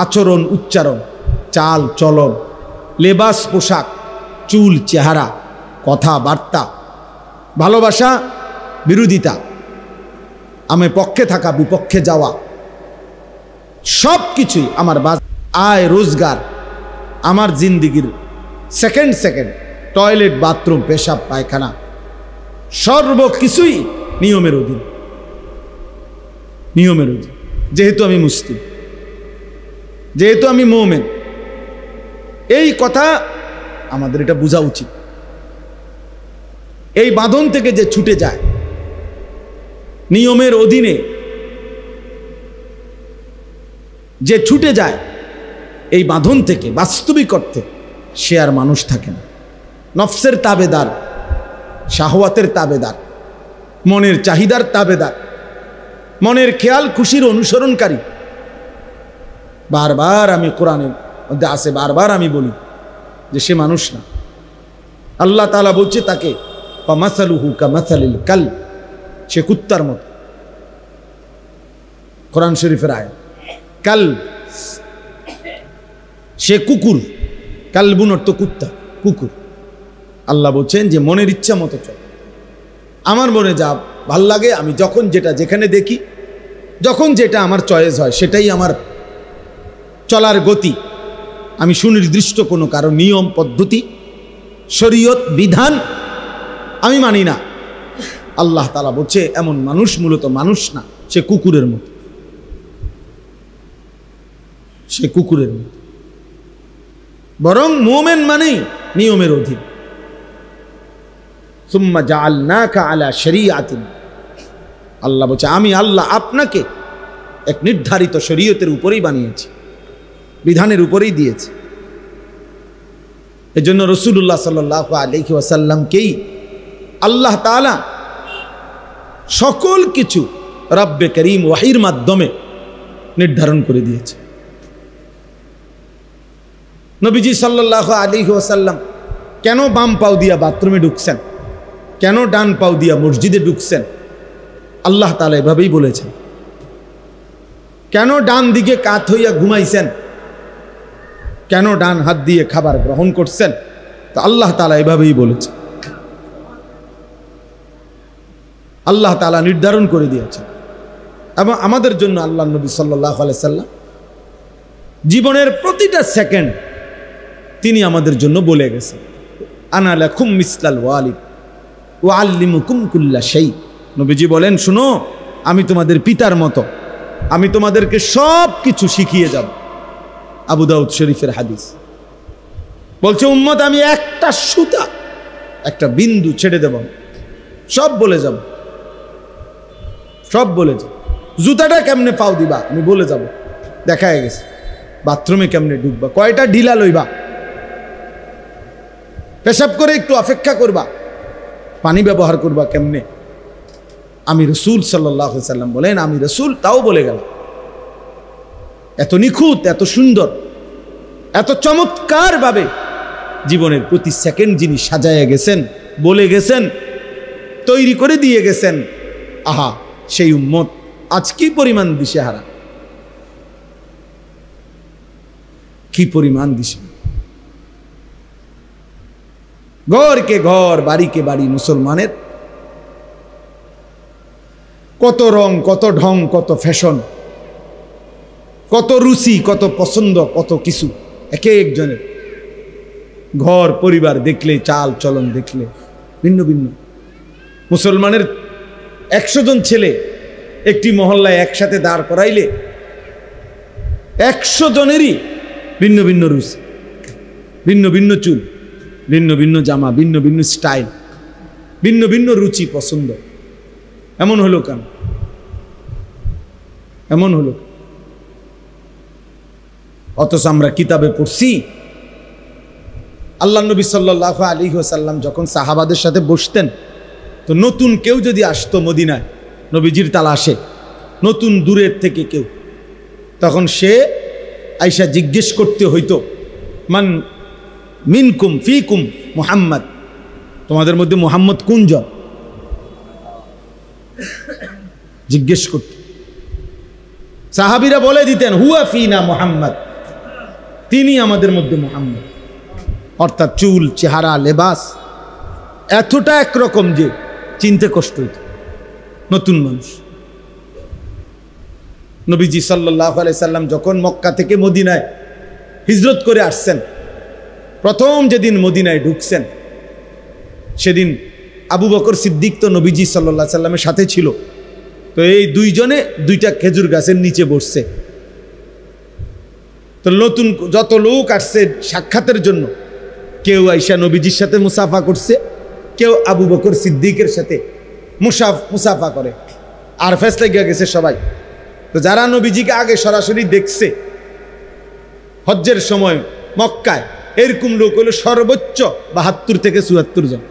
আচরণ উচ্চারণ, চাল চলন, লেবাস পোশাক, চুল চেহারা, কথাবার্তা, ভালোবাসা বিরোধিতা, আমি পক্ষে থাকা বিপক্ষে যাওয়া, সব কিছুই আমার আয় রোজগার, আমার জিন্দিগির সেকেন্ড সেকেন্ড, টয়লেট বাথরুম পেশাব পায়খানা সর্বকিছুই নিয়মের অধীন। নিয়মের অধীন। যেহেতু আমি মুসলিম, যেহেতু আমি মুমিন, এই কথা আমাদের এটা বোঝা উচিত। এই বাঁধন থেকে যে ছুটে যায়, নিয়মের অধীনে যে ছুটে যায়, এই বাঁধন থেকে বাস্তবিক অর্থে সে আর মানুষ থাকে না। নফসের তাবেদার, শাহওয়াতের তাবেদার, মনের চাহিদার তাবেদার, মনের খেয়াল খুশির অনুসরণকারী। বারবার আমি কোরআনের মধ্যে আছে, বারবার আমি বলি যে সে মানুষ না। আল্লাহ তাআলা বলছে তাকে ফামাসালুহু কামাসালিল কাল, সে কুত্তার মতো। কোরআন শরীফের আয়াত, কাল সে কুকুর, কালবুন অর্থ কুত্তা, কুকুর। আল্লাহ বলছেন যে মনের ইচ্ছা মতো চল, আমার মনে যা ভাল লাগে, আমি যখন যেটা যেখানে দেখি, যখন যেটা আমার চয়েস হয়, সেটাই আমার চলার গতি। আমি সুনির্দিষ্ট কোনো কারো নিয়ম পদ্ধতি শরীয়ত বিধান আমি মানি না। আল্লাহ তাআলা বলছে এমন মানুষ মূলত মানুষ না, সে কুকুরের মতো, সে কুকুরের মতো। বরং মুমিন মানেই নিয়মের অধীন। সুম্মা জাআলনাকা আলা শরীআতিন, আল্লাহ বলছে আমি আল্লাহ আপনাকে এক নির্ধারিত শরীয়তের উপরেই বানিয়েছি, বিধানের উপরেই দিয়েছি। এজন্য রাসূলুল্লাহ সাল্লাল্লাহু আলাইহি ওয়াসাল্লামকেই আল্লাহ তাআলা সকল কিছু রব্বে করিম ওয়াহির মাধ্যমে নির্ধারণ করে দিয়েছে। নবীজি সাল্লাল্লাহু আলাইহি ওয়াসাল্লাম কেন বাম পাও দিয়া বাথরুমে ঢুকছেন, কেন ডান পাও দিয়া মসজিদে ঢুকছেন, আল্লাহ তাআলা এভাবেই বলেছেন। কেন ডান দিকে কাত হইয়া ঘুমাইছেন, কেন ডান হাত দিয়ে খাবার গ্রহণ করছেন, তো আল্লাহ তাআলা এভাবেই বলেছেন। আল্লাহ তাআলা নির্ধারণ করে দিয়েছেন। এবং আমাদের জন্য আল্লাহ নবী সাল্লাল্লাহু আলাইহি সাল্লাম জীবনের প্রতিটা সেকেন্ড তিনি আমাদের জন্য বলে গেছেন, আনা লাকুম মিসলাল ওয়ালিদ ওয়া আল্লিমুকুম কুল্লা শাই। নবীজি বলেন, শুনো, আমি তোমাদের পিতার মতো, আমি তোমাদেরকে সব কিছু শিখিয়ে যাব। আবু দাউদ শরীফের হাদিস। বলছে উম্মত আমি একটা সুতা, একটা বিন্দু ছেড়ে দেব, সব বলে যাব, সব বলে যাব। জুতাটা কেমনে পাও দিবা আমি বলে যাব, দেখা গেছে। বাথরুমে কেমনে ঢুকবা, কয়টা ঢিলা লইবা, পেশাব করে একটু অপেক্ষা করবা, পানি ব্যবহার করবা কেমনে, আমি রাসূল সাল্লাল্লাহু আলাইহি সাল্লাম বলেন, আমি রাসূল তাও বলে গেলাম। এত নিখুঁত, এত সুন্দর, এত চমৎকার ভাবে জীবনের প্রতি সেকেন্ড যিনি সাজায়া গেছেন, বলে গেছেন, তৈরি করে দিয়ে গেছেন। আহা, সেই উম্মত আজ কি পরিমাণ দিশেহারা, কি পরিমাণ দিশে। ঘরকে ঘর, বাড়িকে বাড়ি মুসলমানের কত রং, কত ঢং, কত ফ্যাশন, কত রুচি, কত পছন্দ, কত কিছু এক একজনের। ঘর পরিবার দেখলে, চাল চলন দেখলে ভিন্ন ভিন্ন। মুসলমানের 100 জন ছেলে একটি মহল্লায় একসাথে দাঁড় করাইলে 100 জনেরই ভিন্ন ভিন্ন রুচি, ভিন্ন ভিন্ন চুল, ভিন্ন ভিন্ন জামা, ভিন্ন ভিন্ন স্টাইল, ভিন্ন ভিন্ন রুচি পছন্দ। এমন হলো কেন? এমন হলো? অথচ আমরা কিতাবে পড়ছি আল্লাহ নবী সাল্লাল্লাহু আলাইহি ওয়াসাল্লাম যখন সাহাবাদের সাথে বসতেন, তো নতুন কেউ যদি আসতো মদিনায়, নবীজির তালাশে, নতুন দূরের থেকে কেউ, তখন সে আয়েশা জিজ্ঞেস করতে হইতো, মান মিনকুম ফিকুম মুহাম্মদ, তোমাদের মধ্যে মুহাম্মদ কোনজন? জিজ্ঞেস করত। সাহাবীরা বলে দিতেন হুয়া ফিনা মুহাম্মদ, তিনি আমাদের মধ্যে মুহাম্মদ। অর্থাৎ চুল, চেহারা, লেবাস এতটা একরকম যে চিনতে কষ্ট হইত। নতুন মানুষ। নবীজি সাল্লাল্লাহু আলাইহি সাল্লাম যখন মক্কা থেকে মদিনায় হিজরত করে আসছেন, প্রথম যেদিন মদিনায় ঢুকছেন সেদিন আবু বকর সিদ্দিক তো নবীজি সাল্লাল্লাহু আলাইহি সাল্লামের সাথে ছিল। তো এই দুইজনে দুইটা খেজুর গাছের নিচে বসছে। তো নতুন যত লোক আসছে সাক্ষাতের জন্য, কেউ আইসা নবীজির সাথে মুসাফা করছে, কেউ আবু বকর সিদ্দিকের সাথে মুসাফা করে, আর ফেস লেগে গেছে সবাই। তো যারা নবীজিকে আগে সরাসরি দেখছে হজ্জের সময় মক্কায়, এরকম লোক হলো সর্বোচ্চ ৭২ থেকে ৭৪ জন।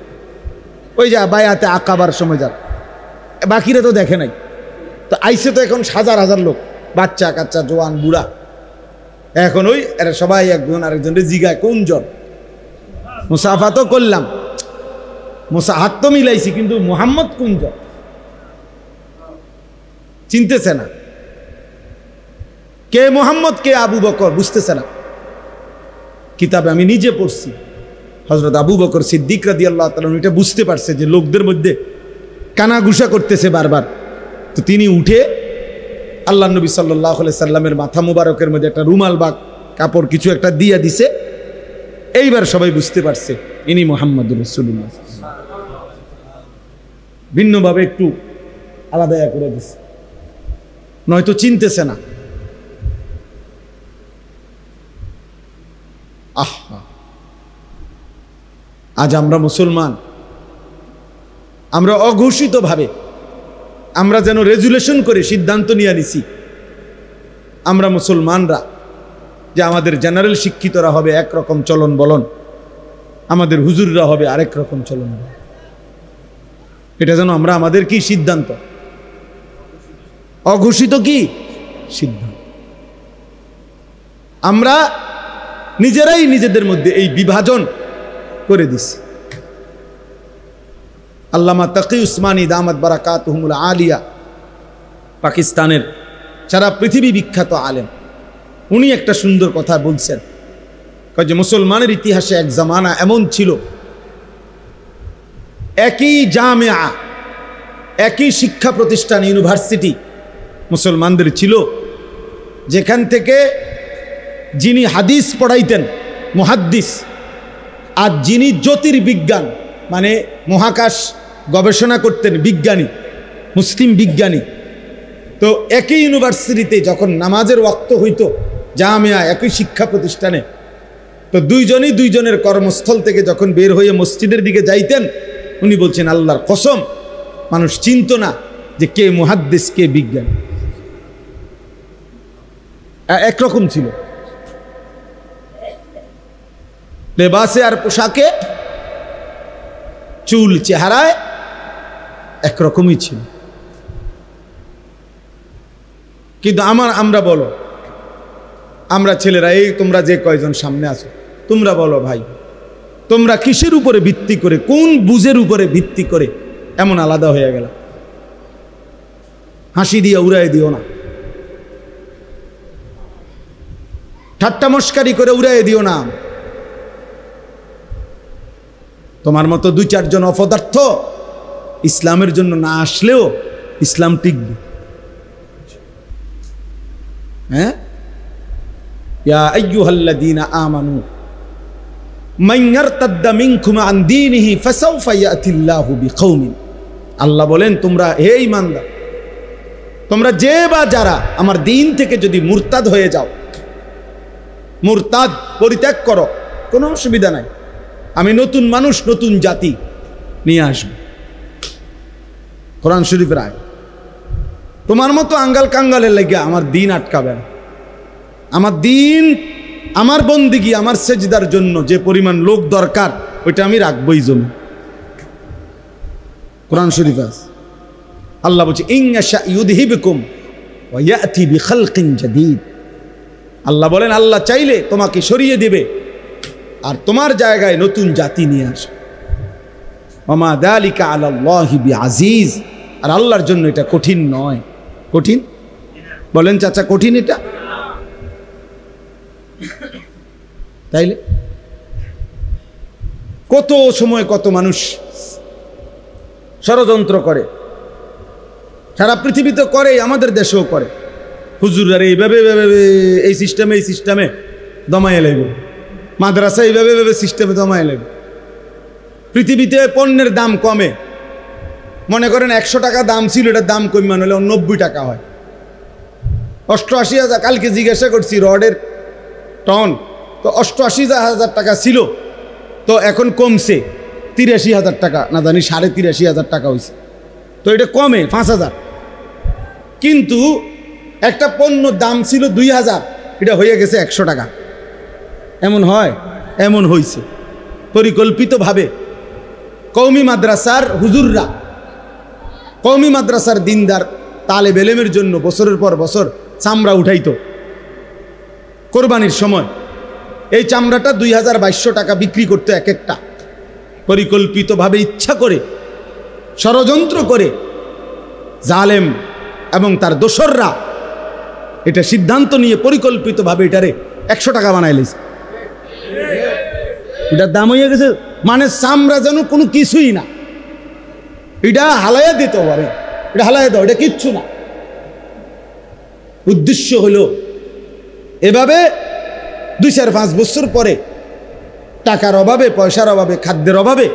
ওই যা বায়াতে আকাবার সময় যার, বাকিরা তো দেখে নাই। তো আইসে তো এখন হাজার হাজার লোক, বাচ্চা কাচ্চা, জোয়ান, বুড়া। এখন ওই এরা সবাই একজন আরেকজনের জিগায় কোন জন। মুসাফা তো করলাম, হাত তো মিলাইছি, কিন্তু মুহাম্মদ কোন জন চিনতেছে না। কে মুহাম্মদ, কে আবু বকর বুঝতেছে না। কিতাবে আমি নিজে পড়ছি, হযরত আবু বকর সিদ্দিক রাদিয়াল্লাহু তাআলা এটা বুঝতে পারছে যে লোকদের মধ্যে কানাঘুষা করতেছে বারবার। তো তিনি উঠে আল্লাহ নবী সাল্লাল্লাহু আলাইহি সাল্লামের মাথা মুবারকের মধ্যে একটা রুমাল বা কাপড় কিছু একটা দিয়া দিছে। এইবার সবাই বুঝতে পারছে ইনি মুহাম্মদুর রাসূলুল্লাহ। ভিন্নভাবে একটু আলাদা করে দিছে, নয়তো চিনতেছে না। আজ আমরা মুসলমান, আমরা অঘোষিতভাবে আমরা যেন রেজুলেশন করে সিদ্ধান্ত নিয়ে নিছি আমরা মুসলমানরা যে আমাদের জেনারেল শিক্ষিতরা হবে একরকম চলন বলন, আমাদের হুজুররা হবে আরেক রকম চলন বলন। এটা যেন আমরা আমাদের কি সিদ্ধান্ত, অঘোষিত কি সিদ্ধান্ত। আমরা নিজেরাই নিজেদের মধ্যে এই বিভাজন করে দিছি। আল্লামা তাকি উসমানী দামাত বারাকাতুহুমুল আলিয়া, পাকিস্তানের সারা পৃথিবী বিখ্যাত আলেম, উনি একটা সুন্দর কথা বলছেন যে মুসলমানের ইতিহাসে এক জামানা এমন ছিল, একই জামিয়া, একই শিক্ষা প্রতিষ্ঠান, ইউনিভার্সিটি মুসলমানদের ছিল, যেখান থেকে যিনি হাদিস পড়াইতেন মুহাদ্দিস, আর যিনি জ্যোতির্বিজ্ঞান মানে মহাকাশ গবেষণা করতেন বিজ্ঞানী, মুসলিম বিজ্ঞানী। তো একই ইউনিভার্সিটিতে যখন নামাজের ওয়াক্ত হইতো, জামিয়া একই শিক্ষা প্রতিষ্ঠানে, তো দুইজনই দুইজনের কর্মস্থল থেকে যখন বের হয়ে মসজিদের দিকে যাইতেন, উনি বলছেন আল্লাহর কসম মানুষ চিনত না যে কে মুহাদ্দিস কে বিজ্ঞানী, একরকম ছিল লেবাসে আর পোশাকে, চুল চেহারায় একরকমই ছিল। কিন্তু আমরা বলো, আমরা ছেলেরা, এই তোমরা যে কয়জন সামনে আছো, তোমরা বলো ভাই, তোমরা কিসের উপরে ভিত্তি করে, কোন বুঝের উপরে ভিত্তি করে এমন আলাদা হয়ে গেল? হাসি দিয়ে উড়াই দিও না, ঠাট্টা মস্কারি করে উড়াই দিও না। তোমার মতো দুই চারজন অপদার্থ ইসলামের জন্য না আসলেও ইসলাম টিকবে। হ্যাঁ, ইয়া আইয়ুহাল্লাযীনা আমানু মান ইয়ারতাদ্দা মিনকুম আন দীনিহি ফাসাউফা ইয়াতিল্লাহু বিকওমিন, আল্লাহ বলেন তোমরা হে ঈমানদার, তোমরা যে বা যারা আমার দিন থেকে যদি মুরতাদ হয়ে যাও, মুরতাদ পরিত্যাগ করো, কোনো অসুবিধা নাই, আমি নতুন মানুষ নতুন জাতি নিয়ে আসব। কোরআন শরীফের আয়াত। তোমার মতো আঙ্গাল কাঙ্গালের লেগে আমার দিন আটকাবে না। আমার দিন, আমার বন্দিগি, আমার সেজদার জন্য যে পরিমাণ লোক দরকার ওইটা আমি রাখবই জমি। কোরআন শরীফ আছে, আল্লাহ বলছে ইনশা ইউযহিবকুম ওয়া ইয়াতি বিখালকিন জাদীদ। আল্লাহ বলেন আল্লাহ চাইলে তোমাকে সরিয়ে দিবে আর তোমার জায়গায় নতুন জাতি নিয়ে আসবে। ওমা যালিকা আলাল্লাহি বিআজিজ, আর আল্লাহর জন্য এটা কঠিন নয়। কঠিন বলেন চাচা, কঠিন এটা? তাইলে কত সময় কত মানুষ ষড়যন্ত্র করে, সারা পৃথিবীতে করে, আমাদের দেশেও করে। হুজুররা এইভাবে এই সিস্টেমে দমাইয়া লাগবে, মাদ্রাসা এইভাবে সিস্টেমে দমাইয়া লাগবে। পৃথিবীতে পণ্যের দাম কমে, মনে করেন 100 টাকা দাম ছিল, এটার দাম কমে হলে 90 টাকা হয়। 88,000, কালকে জিজ্ঞাসা করছি রডের টন, তো 88,000 টাকা ছিল, তো এখন কমছে 83,000 টাকা, না জানি 83,500 টাকা হয়েছে। তো এটা কমে 5,000। কিন্তু একটা পণ্য দাম ছিল 2,000, এটা হয়ে গেছে 100 টাকা। এমন হয়? এমন হয়েছে পরিকল্পিতভাবে। কওমি মাদ্রাসার হুজুররা, কওমি মাদ্রাসার দিনদার তালেব এলেমের জন্য বছরের পর বছর চামড়া উঠাইতো কোরবানির সময়। এই চামড়াটা 2,200 টাকা বিক্রি করতো এক একটা। পরিকল্পিতভাবে, ইচ্ছা করে, ষড়যন্ত্র করে জালেম এবং তার দোসররা এটা সিদ্ধান্ত নিয়ে পরিকল্পিতভাবে এটারে 100 টাকা বানাইলিস। এটার দাম হয়ে গেছে, মানে চামড়া যেন কোনো কিছুই না, এটা হালাইয়া দিতে পারে, এটা হালাইয়া দাও, এটা কিচ্ছু না। উদ্দেশ্য হলো এভাবে 2-4-5 বছর পরে টাকার অভাবে, পয়সার অভাবে, খাদ্যের অভাবে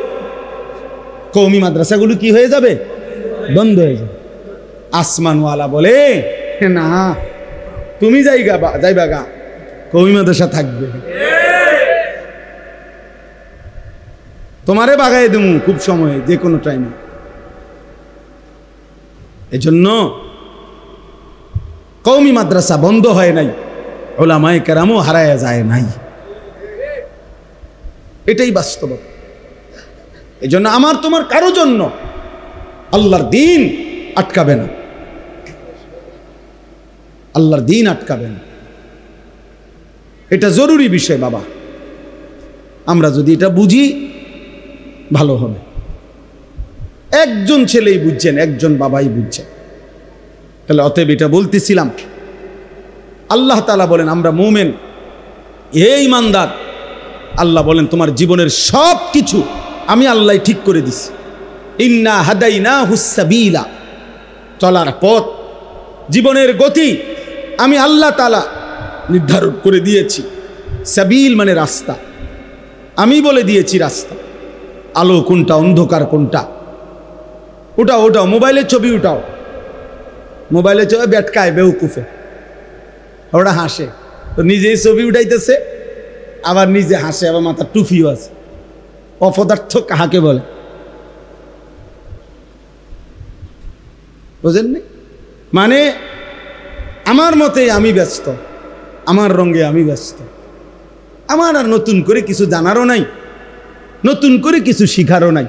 কওমি মাদ্রাসাগুলো কি হয়ে যাবে? বন্ধ হয়ে যাবে। আসমানওয়ালা বলে, না তুমি যাইবা গা, কওমি মাদ্রাসা থাকবে, তোমারে বাগাই দেবো খুব সময়ে, যে কোনো টাইমে। এজন্য কওমি মাদ্রাসা বন্ধ হয় নাই, উলামায়ে কেরামও হারায়া যায় নাই, এটাই বাস্তব। এজন্য আমার তোমার কারো জন্য আল্লাহর দ্বীন আটকাবে না, আল্লাহর দ্বীন আটকাবে না। এটা জরুরি বিষয় বাবা, আমরা যদি এটা বুঝি ভালো হবে। একজন ছেলেই বুঝছেন, একজন বাবাই বুঝছেন। তাহলে অতএব এটা বলতেছিলাম, আল্লাহ তাআলা বলেন আমরা মুমিন, হে ঈমানদার, আল্লাহ বলেন তোমার জীবনের সব কিছু আমি আল্লাহ ঠিক করে দিছি। ইন্না হাদাইনাহুস সাবিলা, চলার পথ, জীবনের গতি আমি আল্লাহ তাআলা নির্ধারণ করে দিয়েছি। সাবিল মানে রাস্তা, আমি বলে দিয়েছি রাস্তা। আলো কোনটা, অন্ধকার কোনটা, ওটাও মোবাইলের ছবি উঠাও, মোবাইলের ছবি বেটকায় বেউকুফে, ওরা হাসে, তো নিজেই ছবি উঠাইতেছে, আবার নিজে হাসে, আবার মাথার টুপিও আছে। অপদার্থ কাহাকে বলে বুঝেননি? মানে আমার মতে আমি ব্যস্ত, আমার রঙে আমি ব্যস্ত, আমার আর নতুন করে কিছু জানারও নাই, নতুন করে কিছু শিখারও নাই।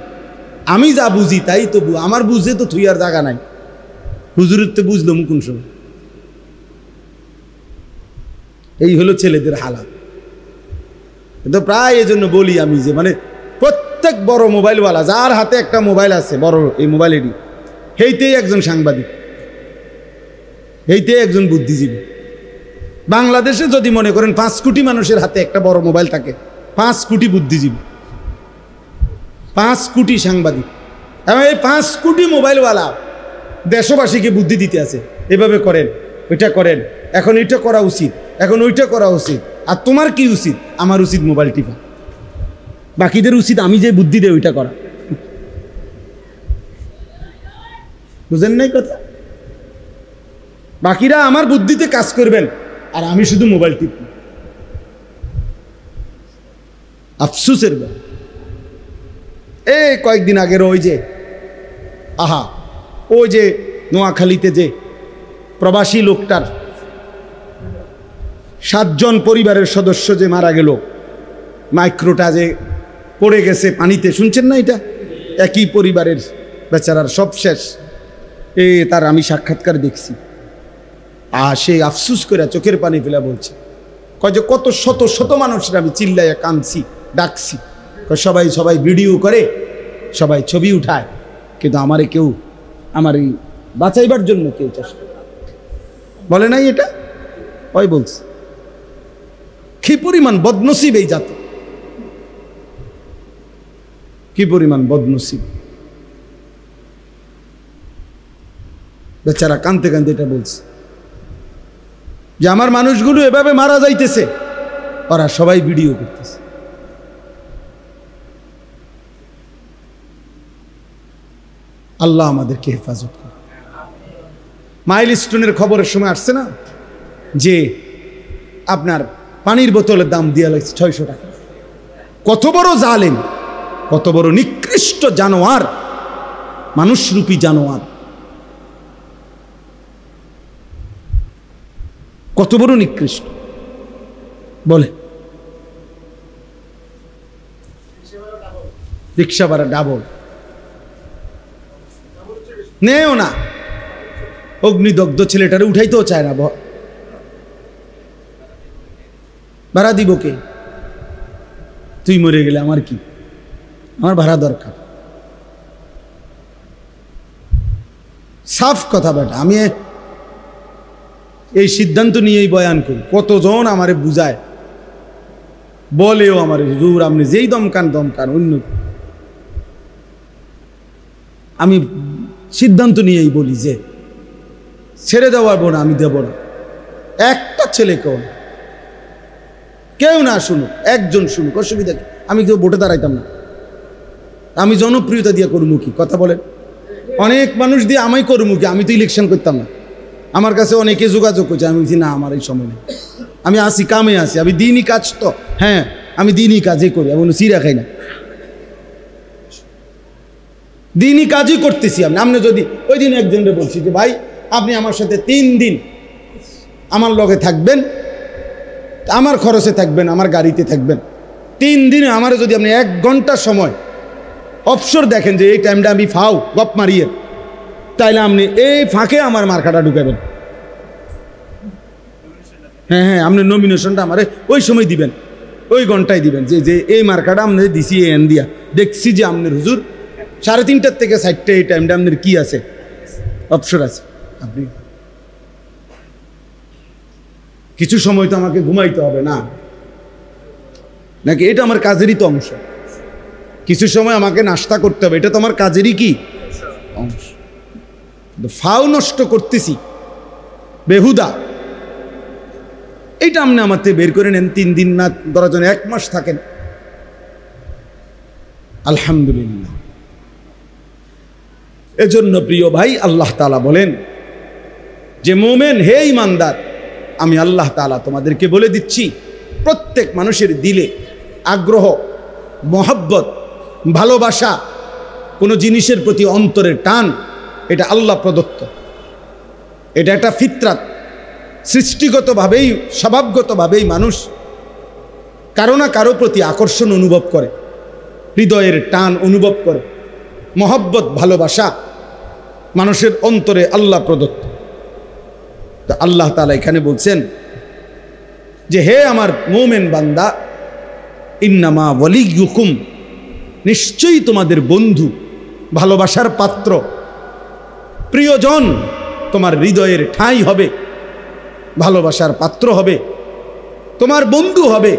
আমি যা বুঝি তাই তো, আমার বুঝে তো তুই আর জায়গা নাই। হুজুরের তো বুঝলো কোন সময়। এই হলো ছেলেদের হালাত। কিন্তু প্রায় এই জন্য বলি আমি যে মানে প্রত্যেক বড় মোবাইলওয়ালা যার হাতে একটা মোবাইল আছে, বড় এই মোবাইলেরই, হেইতেই একজন সাংবাদিক, হেইতেই একজন বুদ্ধিজীবী। বাংলাদেশে যদি মনে করেন 5 কোটি মানুষের হাতে একটা বড় মোবাইল থাকে, 5 কোটি বুদ্ধিজীবী, 5 কোটি সাংবাদিক, এবং এই 5 কোটি মোবাইলওয়ালা দেশবাসীকে বুদ্ধি দিতে আছে, এভাবে করেন, ওইটা করেন, এখন এটা করা উচিত, এখন ওইটা করা উচিত। আর তোমার কি উচিত? আমার উচিত মোবাইল টিপা, বাকিদের উচিত আমি যে বুদ্ধি দেই ওইটা করা। বুঝেন নাই কথা? বাকিরা আমার বুদ্ধিতে কাজ করবেন আর আমি শুধু মোবাইল টিপব। আফসোসের ব্যাপার। এই কয়েকদিন আগের ওই যে ওই যে নোয়াখালীতে যে প্রবাসী লোকটার 7 জন পরিবারের সদস্য যে মারা গেল, মাইক্রোটা যে পড়ে গেছে পানিতে, শুনছেন না? এটা একই পরিবারের, বেচারার সব শেষ। তার আমি সাক্ষাৎকার দেখছি, আর সে আফসুস করে চোখের পানি ফেলা বলছে, কয় যে কত শত শত মানুষের আমি চিল্লাইয়া কাঁদছি, ডাকছি, সবাই ভিডিও করে, সবাই ছবি উঠায়, কিন্তু আমারে কেউ, আমার এই বাঁচাইবার জন্য কেউ চেষ্টা। বলে নাই এটা? ওই বলছে। কি পরিমাণ বদনসিব এই জাতি, কি পরিমাণ বদনসিব। বেচারা কাঁদতে কাঁদতে এটা বলছে যে আমার মানুষগুলো এভাবে মারা যাইতেছে, ওরা সবাই ভিডিও করতেছে। আল্লাহ আমাদেরকে হেফাজত করে। মাইলস্টোনের খবরের সময় আসছে না যে আপনার পানির বোতলের দাম দিয়ে লাগছে 600 টাকা। কত বড় জালেম, কত বড় নিকৃষ্ট জানোয়ার, মানুষরূপী জানোয়ার, কত বড় নিকৃষ্ট বলে। রিক্সা ভাড়া ডাবল, নেও না। অগ্নিদগ্ধ ছেলেটারে উঠাইতেও চায় না, ভাড়া দিব কে? তুই মরে গেলে আমার কি, আমার ভাড়া দরকার। সাফ কথা বেটা। আমি এই সিদ্ধান্ত নিয়েই বয়ান করি। কতজন আমারে বুঝায়, বলেও আমারে হুজুর আপনি যেই দমকান দমকান অন্য। আমি সিদ্ধান্ত নিয়েই বলি যে ছেড়ে দেওয়ার না, আমি দেব না। একটা ছেলে কেউ না শুনুক, একজন শুনুক, অসুবিধা কি? আমি কেউ ভোটে দাঁড়াইতাম না, আমি জনপ্রিয়তা দিয়ে করবো কি? কথা বলেন। অনেক মানুষ দিয়ে আমি করবো কি? আমি তো ইলেকশন করতাম না। আমার কাছে অনেকে যোগাযোগ করছে, আমি বলছি না আমার এই সময় নেই, আমি আসি কামে আসি, আমি দিনই কাজ তো, হ্যাঁ আমি দিনই কাজই করি, আমি চিরা খাই না, দিনই কাজই করতেছি। আপনি যদি ওই দিন একজনকে বলছি যে ভাই আপনি আমার সাথে 3 দিন আমার লগে থাকবেন, আমার খরচে থাকবেন, আমার গাড়িতে থাকবেন, 3 দিনে আমার যদি আপনি 1 ঘন্টা সময় অবসর দেখেন যে এই টাইমটা আমি ফাও গপ মারিয়ে, তাইলে আপনি এই ফাঁকে আমার মার্কাটা ঢুকাবেন। হ্যাঁ হ্যাঁ, আপনি নমিনেশনটা আমার ওই সময় দিবেন, ওই ঘন্টায় দিবেন যে যে এই মার্কাটা আপনাদের দিছি এন দিয়া, দেখছি যে আপনার হুজুর 3:30 থেকে 4টা এই টাইমটা আপনার কি আছে, অবসর আছে। আপনি কিছু সময় তো আমাকে ঘুমাইতে হবে না নাকি? এটা আমার কাজেরই তো অংশ। কিছু সময় আমাকে নাস্তা করতে হবে, এটা তো আমার কাজেরই কি অংশ। ফাও নষ্ট করতেছি বেহুদা, এইটা আপনি আমার থেকে বের করে নেন। 3 দিন না, 10 জন 1 মাস থাকেন, আলহামদুলিল্লাহ। এজন্য প্রিয় ভাই, আল্লাহ তাআলা বলেন যে মুমিন হে ঈমানদার, আমি আল্লাহ তাআলা তোমাদেরকে বলে দিচ্ছি, প্রত্যেক মানুষের দিলে আগ্রহ, মহব্বত, ভালোবাসা, কোনো জিনিসের প্রতি অন্তরের টান, এটা আল্লাহ প্রদত্ত। এটা একটা ফিতরাত, সৃষ্টিগতভাবেই স্বভাবগতভাবেই মানুষ কারো না কারো প্রতি আকর্ষণ অনুভব করে, হৃদয়ের টান অনুভব করে, মহব্বত, ভালোবাসা মানুষের অন্তরে আল্লাহ প্রদত্ত। তো আল্লাহ তাআলা এখানে বলছেন যে হে আমার মুমিন বান্দা, ইন্নামা ওয়ালিয়ুকুম, নিশ্চয়ই তোমাদের বন্ধু, ভালোবাসার পাত্র, প্রিয়জন, তোমার হৃদয়ের ঠাঁই হবে, ভালোবাসার পাত্র হবে, তোমার বন্ধু হবে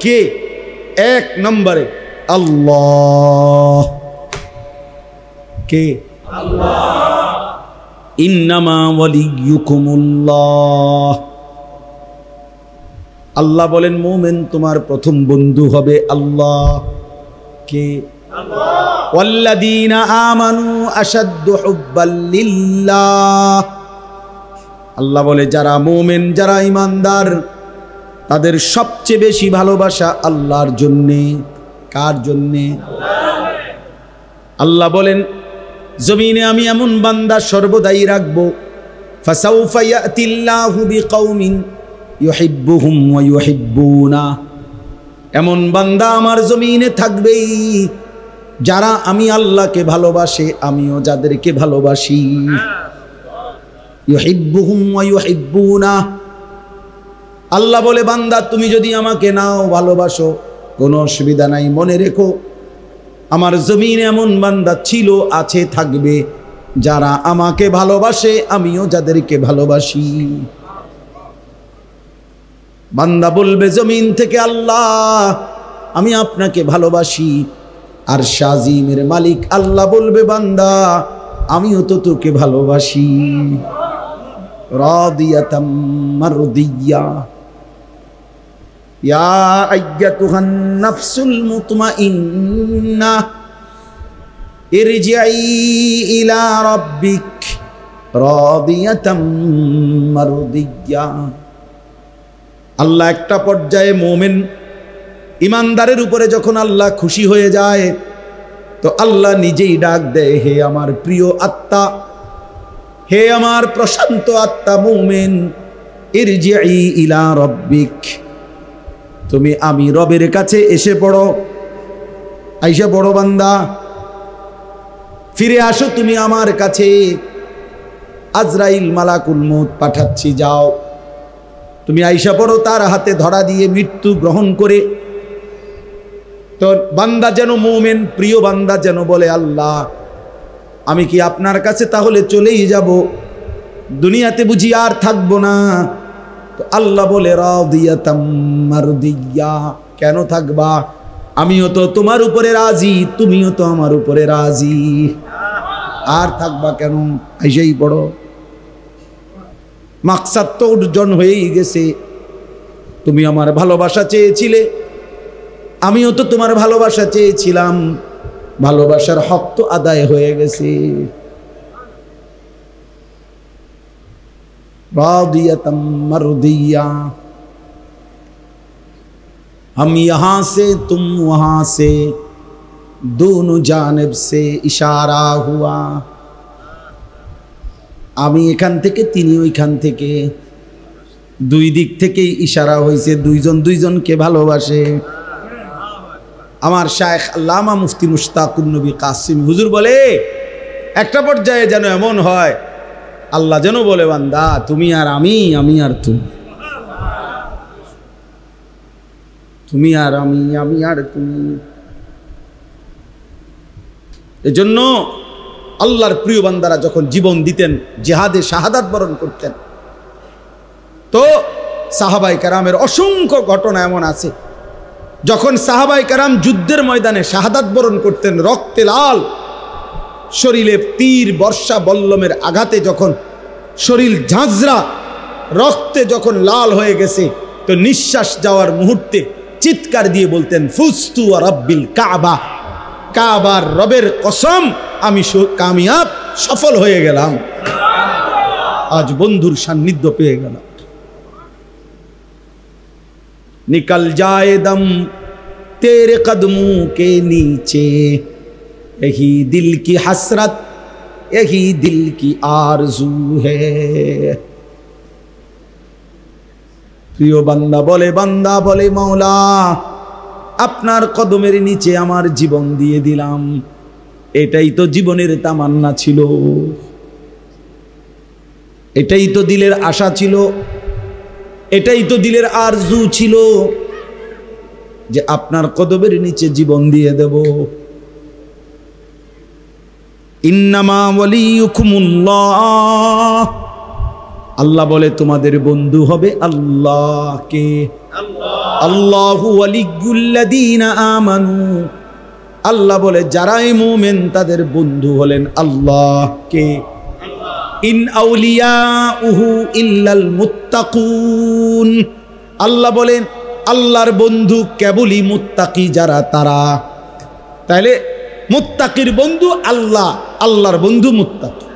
কে? 1 নম্বরে আল্লাহ। কে? আল্লাহ। ইন্নামা ওয়ালিয়ুকুমুল্লাহ। আল্লাহ বলেন মুমিন তোমার প্রথম বন্ধু হবে আল্লাহ। কে? আল্লাহ। ওয়াল্লাযীনা আমানু আশাদ্দু হুব্বাল লিল্লাহ। আল্লাহ বলে যারা মুমিন, যারা ঈমানদার, তাদের সবচেয়ে বেশি ভালোবাসা আল্লাহর জন্যে। কার জন্যে? আল্লাহ বলেন জমিনে আমি এমন বান্দা সর্বদাই রাখবো, ফাসাউফা ইয়াতিল্লাহু বিকাউমিন ইউহিব্বুহুম ওয়া ইউহিব্বুনা। এমন বান্দা আমার জমিনে থাকবেই যারা আমি আল্লাহকে ভালোবাসে, আমিও যাদেরকে ভালোবাসি। ইউহিব্বুহুম ওয়া ইউহিব্বুনা। আল্লাহ বলে বান্দা তুমি যদি আমাকে নাও, ভালোবাসো, কোনো অসুবিধা নাই, মনে রেখো আমার জমিনে এমন বান্দা ছিল, আছে, থাকবে যারা আমাকে ভালোবাসে, আমিও যাদেরকে ভালোবাসি। বান্দা বলবে জমিন থেকে, আল্লাহ আমি আপনাকে ভালোবাসি। আর শাজিমের মালিক আল্লাহ বলবে, বান্দা আমিও তো তোকে ভালোবাসি। রাদিয়াতাম মারদিয়া ইয়া আইয়াতুহান নাফসুল মুতমাইন্নাহ ইরজিই ইলা রাব্বিক রাদিয়াতাম মারদিয়া। আল্লাহ একটা পর্যায়ে মুমিন ইমানদারের উপরে যখন আল্লাহ খুশি হয়ে যায়, তো আল্লাহ নিজেই ডাক দেয়, হে আমার প্রিয় আত্মা, হে আমার প্রশান্ত আত্মা মুমিন, ইরজিই ইলা রাব্বিক, তুমি আমি রবের কাছে এসে পড়ো, আইসা পড়ো বান্দা, ফিরে আসো তুমি আমার কাছে। আজরাইল মালাকুল মউত পাঠাচ্ছি, যাও তুমি আইসা পড়ো তার হাতে ধরা দিয়ে মৃত্যু গ্রহণ করে। তো বান্দা যেন মুমিন প্রিয় বান্দা যেন বলে, আল্লাহ আমি কি আপনার কাছে তাহলে চলেই যাব, দুনিয়াতে বুঝি আর থাকবো না? তো আল্লাহ বলে, রাদিয়াতাম মারদিয়া, কেন থাকবা? আমিও তো তোমার উপরে রাজি, তুমিও তো আমার উপরে রাজি, আর থাকবা কেন? আইসাই পড়ো। মাকসাদ তো অর্জন হয়েই গেছে। তুমি আমার ভালোবাসা চেয়েছিলে, আমিও তো তোমার ভালোবাসা চেয়েছিলাম, ভালোবাসার হক তো আদায় হয়ে গেছে। রাদিয়াতাম মারদিয়া, हम यहाँ से तुम वहाँ से, दोनों जानिब से इशारा हुआ। আমি এখান থেকে, তিনি ওইখান থেকে, দুই দিক থেকেই ইশারা হয়েছে, দুইজন দুইজনকে ভালোবাসে। আমার শায়েখ আল্লামা মুফতি মুশতাকুন নবী কাসিম হুজুর বলে, একটা পর্যায়ে যেন এমন হয়, আল্লাহ যেন বলে, বান্দা তুমি আর আমি, আমি আর তুমি, তুমি আর আমি, আমি আর তুমি। এজন্য আল্লাহর প্রিয় বান্দারা যখন জীবন দিতেন, জিহাদে শাহাদাত বরণ করতেন, তো সাহাবাই কেরামের অসংখ্য ঘটনা এমন আছে, যখন সাহাবাই কেরাম যুদ্ধের ময়দানে শাহাদাত বরণ করতেন, রক্তে লাল, শরীরে তীর বর্ষা বল্লমের আঘাতে যখন শরীর ঝাঁঝরা, রক্তে যখন লাল হয়ে গেছে, তো নিঃশ্বাস যাওয়ার মুহূর্তে চিৎকার দিয়ে বলতেন, ফুস্তু ওয়া রাব্বিল কাবা, কাবার রবের কসম আমি কামিয়াব, সফল হয়ে গেলাম, আজ বন্ধুর সান্নিধ্য পেয়ে গেলাম। निकल जाए दम तेरे कदमों के नीचे, यही दिल की हसरत, यही दिल की आरज़ू है। প্রিয় বান্দা বলে, মওলা আপনার কদমের নিচে আমার জীবন দিয়ে দিলাম, এটাই তো জীবনের তামান্না ছিল, এটাই তো দিলের আশা ছিল, এটাই তো দিলের আরজু ছিল, যে আপনার কদমের নিচে জীবন দিয়ে দেব। ইন্নামা ওয়ালিয়ুকুমুল্লাহ, আল্লাহ বলে তোমাদের বন্ধু হবে আল্লাহকে। আল্লাহু ওয়ালিয়ুল্লাযীনা আমানু, আল্লাহ বলে যারাই মুমিন তাদের বন্ধু হলেন আল্লাহকে। ইন আউলিয়াউহু ইল্লাল মুত্তাকুন, আল্লাহ বলেন আল্লাহর বন্ধু কেবলই মুত্তাকি যারা, তারা। তাহলে মুত্তাকির বন্ধু আল্লাহ, আল্লাহর বন্ধু মুত্তাকি।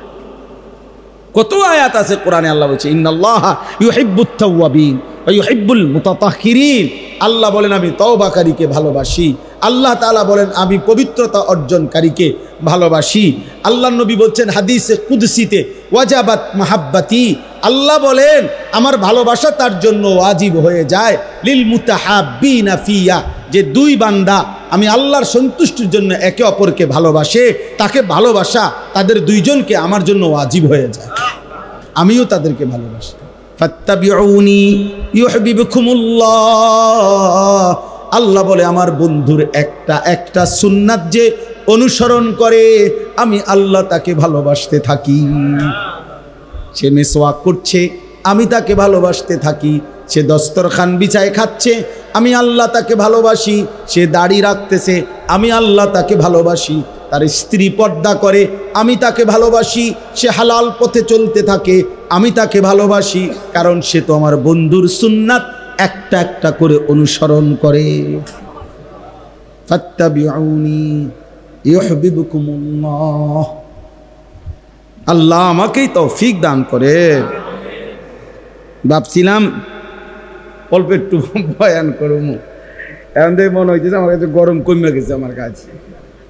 কত আয়াত আছে কোরআনে, আল্লাহ বলছে ইন্নাল্লাহা ইউহিব্বুত তাওয়াবিন ওয়া ইউহিব্বুল মুতাতাহহিরিন, আল্লাহ বলেন আমি তওবাকারীকে ভালোবাসি, আল্লাহ তাআলা বলেন আমি পবিত্রতা অর্জনকারীকে ভালোবাসি। আল্লাহ নবী বলছেন হাদিসে কুদসিতে, ওয়াজাবাত মাহাব্বাতি, আল্লাহ বলেন আমার ভালোবাসা তার জন্য ওয়াজিব হয়ে যায়, লিল মুতাহাব্বিনা ফিয়া, যে দুই বান্দা আমি আল্লাহর সন্তুষ্টির জন্য একে অপরকে ভালোবাসে, তাকে ভালোবাসা তাদের দুইজনকে আমার জন্য ওয়াজিব হয়ে যায়, আমিও তাদেরকে ভালোবাসি। ফাত্তাবিউনি ইউহিব্বুকুমুল্লাহ, আল্লাহ বলে আমার বন্ধুর একটা সুন্নাত যে অনুসরণ করে, আমি আল্লাহ তাকে ভালোবাসতে থাকি। সে মিসওয়াক করছে, আমি তাকে ভালোবাসতে থাকি। সে দস্তরখান বিছায় খাচ্ছে, আমি আল্লাহ তাকে ভালোবাসি। সে দাড়ি রাখতেছে, আমি আল্লাহ তাকে ভালোবাসি। তার স্ত্রী পর্দা করে, আমি তাকে ভালোবাসি। সে হালাল পথে চলতে থাকে, আমি তাকে ভালোবাসি, কারণ সে তো আমার বন্ধুর সুন্নাত একটা একটা করে অনুসরণ করে। ফাত্তাবিউনি ইউহিব্বুকুমুল্লাহ। আল্লাহ আমাকেই তৌফিক দান করে। ভাবছিলাম অল্প একটু বয়ান করব, এখন থেকে মনে হইতেছে আমার কাছে গরম কমে গেছে। আমার কাছে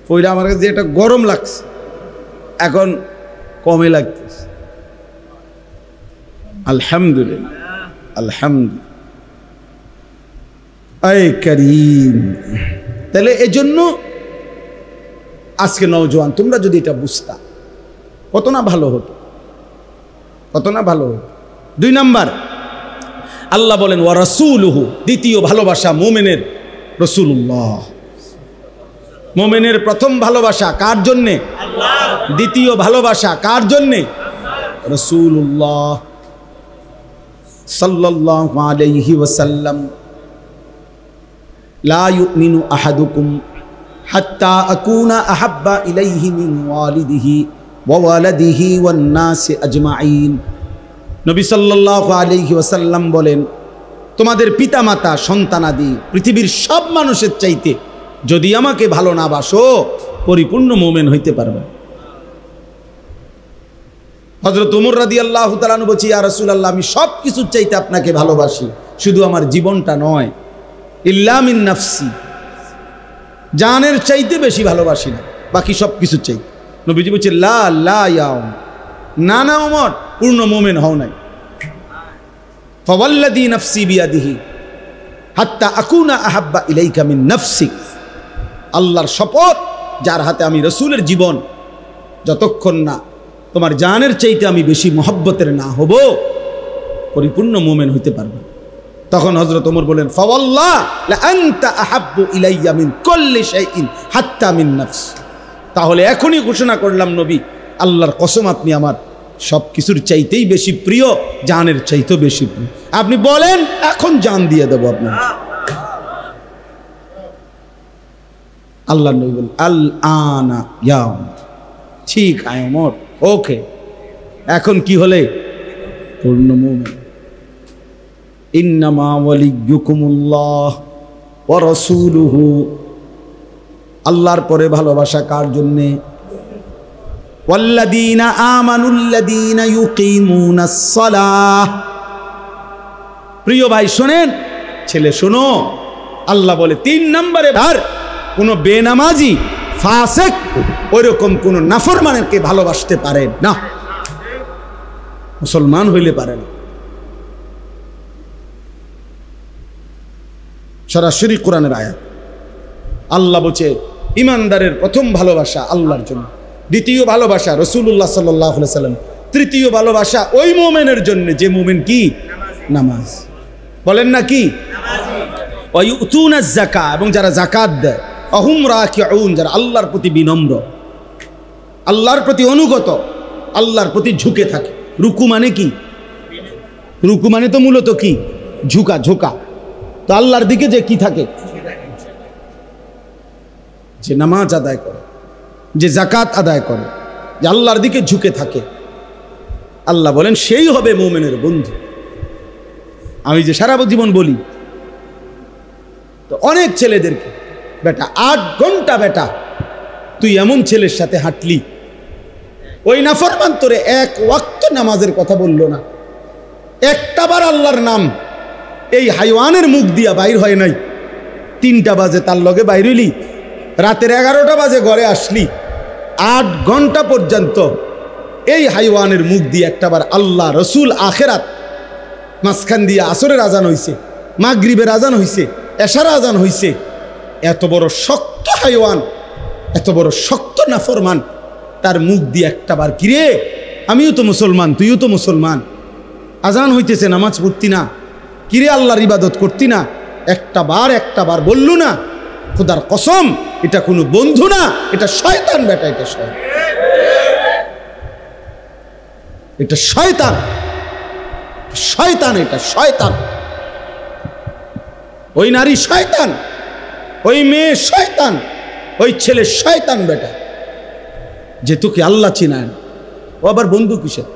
পয়লা আমার কাছে একটা গরম লাগছে, এখন কমে লাগতেছে। আলহামদুলিল্লাহ, আলহামদুলিল্লাহ। আয় করিম। তাহলে এজন্য আজকে নওজোয়ান তোমরা যদি এটা বুঝতা কত না ভালো হতো, কত না ভালো হতো। 2 নাম্বার, আল্লাহ বলেন ওয়া রাসূলুহু, দ্বিতীয় ভালোবাসা মুমিনের রাসূলুল্লাহ। মুমিনের প্রথম ভালোবাসা কার জন্যে? আল্লাহ। দ্বিতীয় ভালোবাসা কার জন্যে? রাসূলুল্লাহ সাল্লাল্লাহু আলাইহি ওয়াসাল্লাম। লা ইউমিনু আহাদুকুম হাত্তা আকুনা আহাব্বা ইলাইহি মিন ওয়ালিদিহি ওয়া ওয়ালাদিহি ওয়ান নাসি আজমাইন। নবী সাল্লাল্লাহু আলাইহি ওয়াসাল্লাম বলেন, তোমাদের পিতামাতা সন্তানাদি পৃথিবীর সব মানুষের চাইতে যদি আমাকে ভালো না বাসো, পরিপূর্ণ মুমিন হইতে পারবে। হযরত ওমর রাদিয়াল্লাহু তাআলা আনহু বলেন, ইয়া রাসূলুল্লাহ, আমি সব কিছুর চাইতে আপনাকে ভালোবাসি, শুধু আমার জীবনটা নয়। ইল্লা মিন নাফসি, জানের চাইতে বেশি ভালোবাসি না, বাকি সব কিছুর চাইতে। নবীজি বলেন, লা লা ইয়া ওমর, না না ওমর, পূর্ণ মুমিন হও নাই। ফাওয়াল্লাযী নাফসি বিয়াদিহি হাত্তা আকুনা আহাব্বা ইলাইকা মিন নাফসিক। আল্লাহর শপথ, যার হাতে আমি রাসূলের জীবন, যতক্ষণ না তোমার জানের চাইতে আমি বেশি মহব্বতের না হব, পরিপূর্ণ মুমিন হইতে পারবে। তখন হযরত ওমর বলেন, ফাওয়াল্লাহ লা আনতা আহাব্বু ইলাইয়া মিন কুল্লি শাইইন হাত্তা মিন নাফস। তাহলে এখনই ঘোষণা করলাম নবী, আল্লাহর কসম, আপনি আমার সব কিছুর চাইতেই বেশি প্রিয়, জানের চাইতেও বেশি প্রিয়। আপনি বলেন, এখন জান দিয়ে দেব আপনার। আল্লাহ নবী বলেন, আল আনা ইয়া ওমর, ঠিক আয় ওমর, ওকে, এখন কি হলে পূর্ণ মুমিন। ইন্নামা ওয়ালিয়্যুকুমুল্লাহ ওয়া রাসূলুহু। আল্লাহর পরে ভালোবাসা কার জন্যে? ওয়াল্লাযীনা আমানুল্লাযীনা ইউকিমুনাস সালাহ। প্রিয় ভাই শোনেন, ছেলে শোনো, আল্লাহ বলে 3 নম্বরে, আর কোন বেনামাজি ফাসিক ওইরকম কোন নাফরমানকে ভালোবাসতে পারে না, মুসলমান হইলে পারে না। সরাসরি কোরআনের আয়াত। আল্লাহ বলছে ইমানদারের প্রথম ভালোবাসা আল্লাহর জন্য, দ্বিতীয় ভালোবাসা রাসূলুল্লাহ সাল্লাল্লাহু আলাইহি ওয়াসাল্লাম, তৃতীয় ভালোবাসা ওই মুমিনের জন্য যে মুমিন কি নামাজ। বলেন না কি? নামাজি। ওয়া ইউতুনাজ যাকাত, এবং যারা যাকাত দেয়। আহুম রাকিউন, যারা আল্লাহর প্রতি বিনম্র, আল্লাহর প্রতি অনুগত, আল্লাহর প্রতি ঝুঁকে থাকে। রুকু মানে কি? রুকু মানে তো মূলত কি? ঝুঁকা, ঝোঁকা। তো আল্লাহর দিকে যে কি থাকে, যে নামাজ আদায় করে, যে যাকাত আদায় করে, যে আল্লাহর দিকে ঝুঁকে থাকে, আল্লাহ বলেন সেই হবে মুমিনের বন্ধু। আমি যে সারা জীবন বলি তো অনেক ছেলেদেরকে, বেটা 8 ঘন্টা বেটা তুই এমন ছেলের সাথে হাঁটলি, ওই নাফরমান তোরে 1 ওয়াক্ত নামাজের কথা বললো না, একটাবার আল্লাহর নাম এই হাইওয়ানের মুখ দিয়া বাইর হয় নাই। 3টা বাজে তার লগে বাইর হইলি, রাতের 11টা বাজে ঘরে আসলি, 8 ঘন্টা পর্যন্ত এই হাইওয়ানের মুখ দিয়ে একটাবার আল্লাহ, রসুল, আখেরাত, মাঝখান দিয়ে আসরের আজান হইছে, মাগরিবের আজান হইছে, এশার আজান হইছে। এত বড় শক্ত হাইওয়ান, এত বড় শক্ত নাফরমান, তার মুখ দিয়ে একটাবার, কিরে আমিও তো মুসলমান, তুইও তো মুসলমান, আজান হইতেছে, নামাজ পড়তি না, কিরে আল্লাহর ইবাদত করতি না, একটাবার বললু না? খোদার কসম, এটা কোনো বন্ধু না, এটা শয়তান বেটা, এটা শয়তান, এটা শয়তান। শয়তান, এটা শয়তান। ওই নারী শয়তান, ওই মেয়ে শয়তান, ওই ছেলে শয়তান বেটা, যে তোকে আল্লাহ চিনায় না। ও আবার বন্ধু কিসের?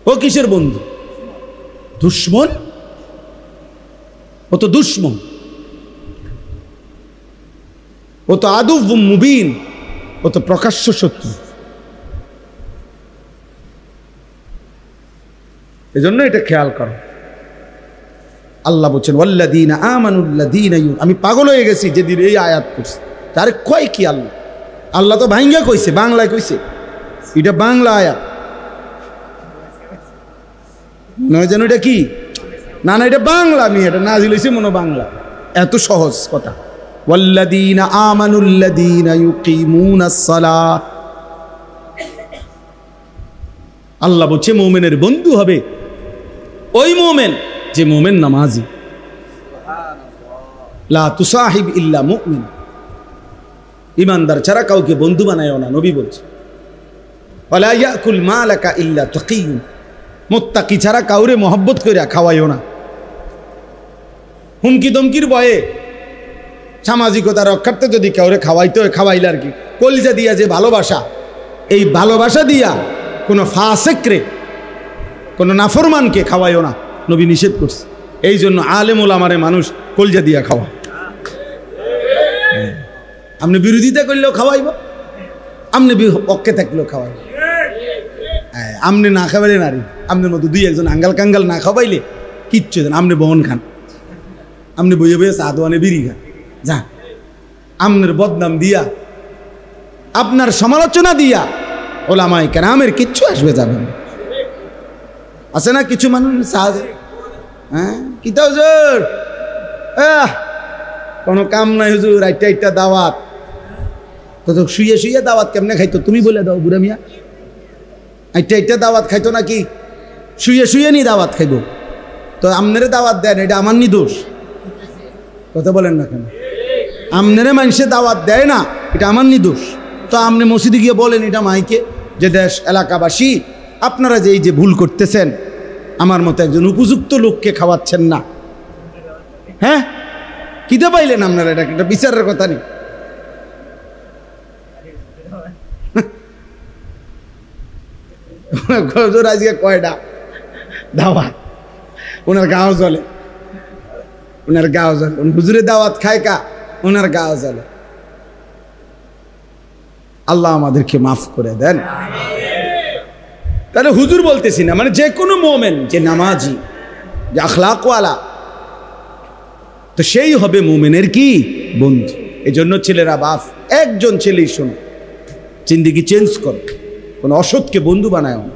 ও কিসের বন্ধু? দুশ্মন। ও তো দুশ্মন, ও তো আদুব মুবিন, ও তো প্রকাশ্য শত্রু। এজন্য এটা খেয়াল করো। আল্লাহ বলছেন ওয়াল্লাযীনা আমানুল্লাযীনা আমি পাগল হয়ে গেছি যেদিন এই আয়াত পড়ছি। তার কয় কি আল্লাহ? আল্লাহ তো ভাঙ্গা কইছে, বাংলায় কইছে। এটা বাংলা আয়াত নয়, যেন এটা কি না না, এটা বাংলা। আমি এটা নাজিল হইছে মনে বাংলা। এত সহজ কথা। ওয়াল্লাযীনা আমানুল্লাযীনা ইউকিমুনাস সালাহ। আল্লাহ বলছে মুমিনের বন্ধু হবে ওই মুমিন যে মুমিন নামাজি। লা তুসাহিব ইল্লা মুমিন। ইমানদার ছাড়া কাউকে বন্ধু বানায়ও না, নবী বলছে। ওয়ালা ইয়াকুল মালাকা ইল্লা তাকিয়ুন। মুত্তাকি ছাড়া কাউরে মহব্বত কইরা খাওয়াইও না। হুমকি দমকির ভয়ে সামাজিকতা রক্ষার্থে যদি কাউরে খাওয়াইতে হয় খাওয়াইলে আর কি, কলিজা দিয়া যে ভালোবাসা, এই ভালোবাসা দিয়া কোনো ফাসিকরে, কোনো নাফরমানকে খাওয়াইও না, নবী নিষেধ করছে। এই জন্য আলেম ওলামারে মানুষ কলিজা দিয়া খাওয়া। আপনি বিরোধিতা করলেও খাওয়াইব, আপনি পক্ষে থাকলেও খাওয়াইব। আপনি না খাওয়াইলে নারী, আপনার মতো দুই একজন আঙ্গাল কাঙ্গাল না খাওয়াইলে কিচ্ছু দেন। আপনি বহন খান, আপনি বইয়ে বইয়ে চা দোয়ানে বিড়ি খান, যা আপনার বদনাম দিয়া, আপনার সমালোচনা দিয়া ওলামায়ে কেরামের কিচ্ছু আসবে যাবে না। আছে না কিছু মানুষ সাহায্য, হ্যাঁ কিতা হুজুর, কোনো কাম নাই হুজুর, একটা দাওয়াত। তো শুয়ে শুয়ে দাওয়াত কেমনে খাইতো তুমি বলে দাও বুড়া মিয়া। একটা দাওয়াত খাইতো নাকি? শুয়ে শুয়ে নি দাওয়াত খাইব? তো আমনেরে দাওয়াত দেন, এটা আমার নি দোষ? কথা বলেন না কেন? আমনেরে মানুষে দাওয়াত দেয় না, এটা আমার নি দোষ? তো আপনি মসজিদে গিয়ে বলেন এটা মাইকে, যে দেশ এলাকাবাসী আপনারা যে এই যে ভুল করতেছেন, আমার মতো একজন উপযুক্ত লোককে খাওয়াচ্ছেন না। হ্যাঁ কিতে পাইলেন আপনারা? এটা একটা বিচারের কথা নেই। আজকে কয়টা দাওয়াত ওনার গাও জ্বলে, ওনার গাও জ্বলে। হুজুরের দাওয়াত খায় কা, ওনার গাও জ্বলে। আল্লাহ আমাদেরকে মাফ করে দেন। তাহলে হুজুর বলতেছি না, মানে যে কোনো মোমেন যে নামাজি, যে আখলাকওয়ালা, তো সেই হবে মোমেনের কি বন্ধু। এই জন্য ছেলেরা বাপ, একজন ছেলেই শোনো, জিন্দেগি চেঞ্জ করো। কোনো অসৎকে বন্ধু বানায় না,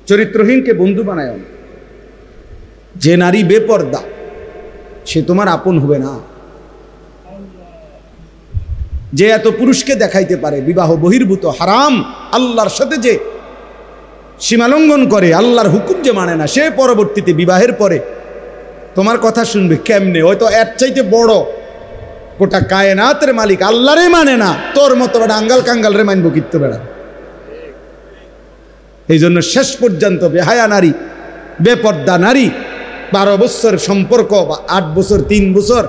চরিত্রহীনকে বন্ধু বানায় না। যে নারী বেপর্দা সে তোমার আপন হবে না। যে এত পুরুষকে দেখাইতে পারে বিবাহ বহির্ভূত হারাম, আল্লাহর সাথে যে সীমালঙ্ঘন করে, আল্লাহর হুকুম যে মানে না, সে পরবর্তীতে বিবাহের পরে তোমার কথা শুনবে কেমনে? হয়তো এর চাইতে বড় গোটা কায়নাতের মালিক আল্লাহরে মানে না, তোর মতো বেড়া আঙ্গাল কাঙ্গাল রে মানবো কিত্ত বেড়া। এই জন্য শেষ পর্যন্ত বেহায়া নারী, বেপর্দা নারী, 12 বছর সম্পর্ক বা 8 বছর 3 বছর,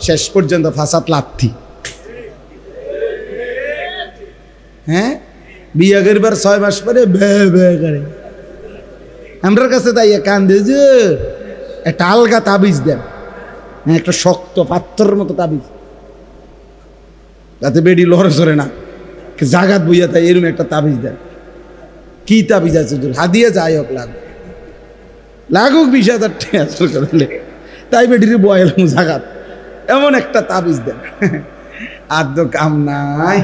শেষ পর্যন্ত ফাসাদ লাথি। হ্যাঁ বিয়ে করবার 6 মাস পরে করে আমরার কাছে তাই কান্দে যে একটা আলগা তাবিজ দেন, একটা শক্ত পাথরের মতো তাবিজ, যাতে বেডি লড়ে সরে না, জাগাত বইয়া তাই এরকম একটা তাবিজ দেন। কি তাবিজ আছে? হাদিয়া যাই হোক লাগুক 20,000 টাকা করলে তাই বেডির বয়েলাম জাগাত, এমন একটা তাবিজ দেন। আর তো কাম নাই,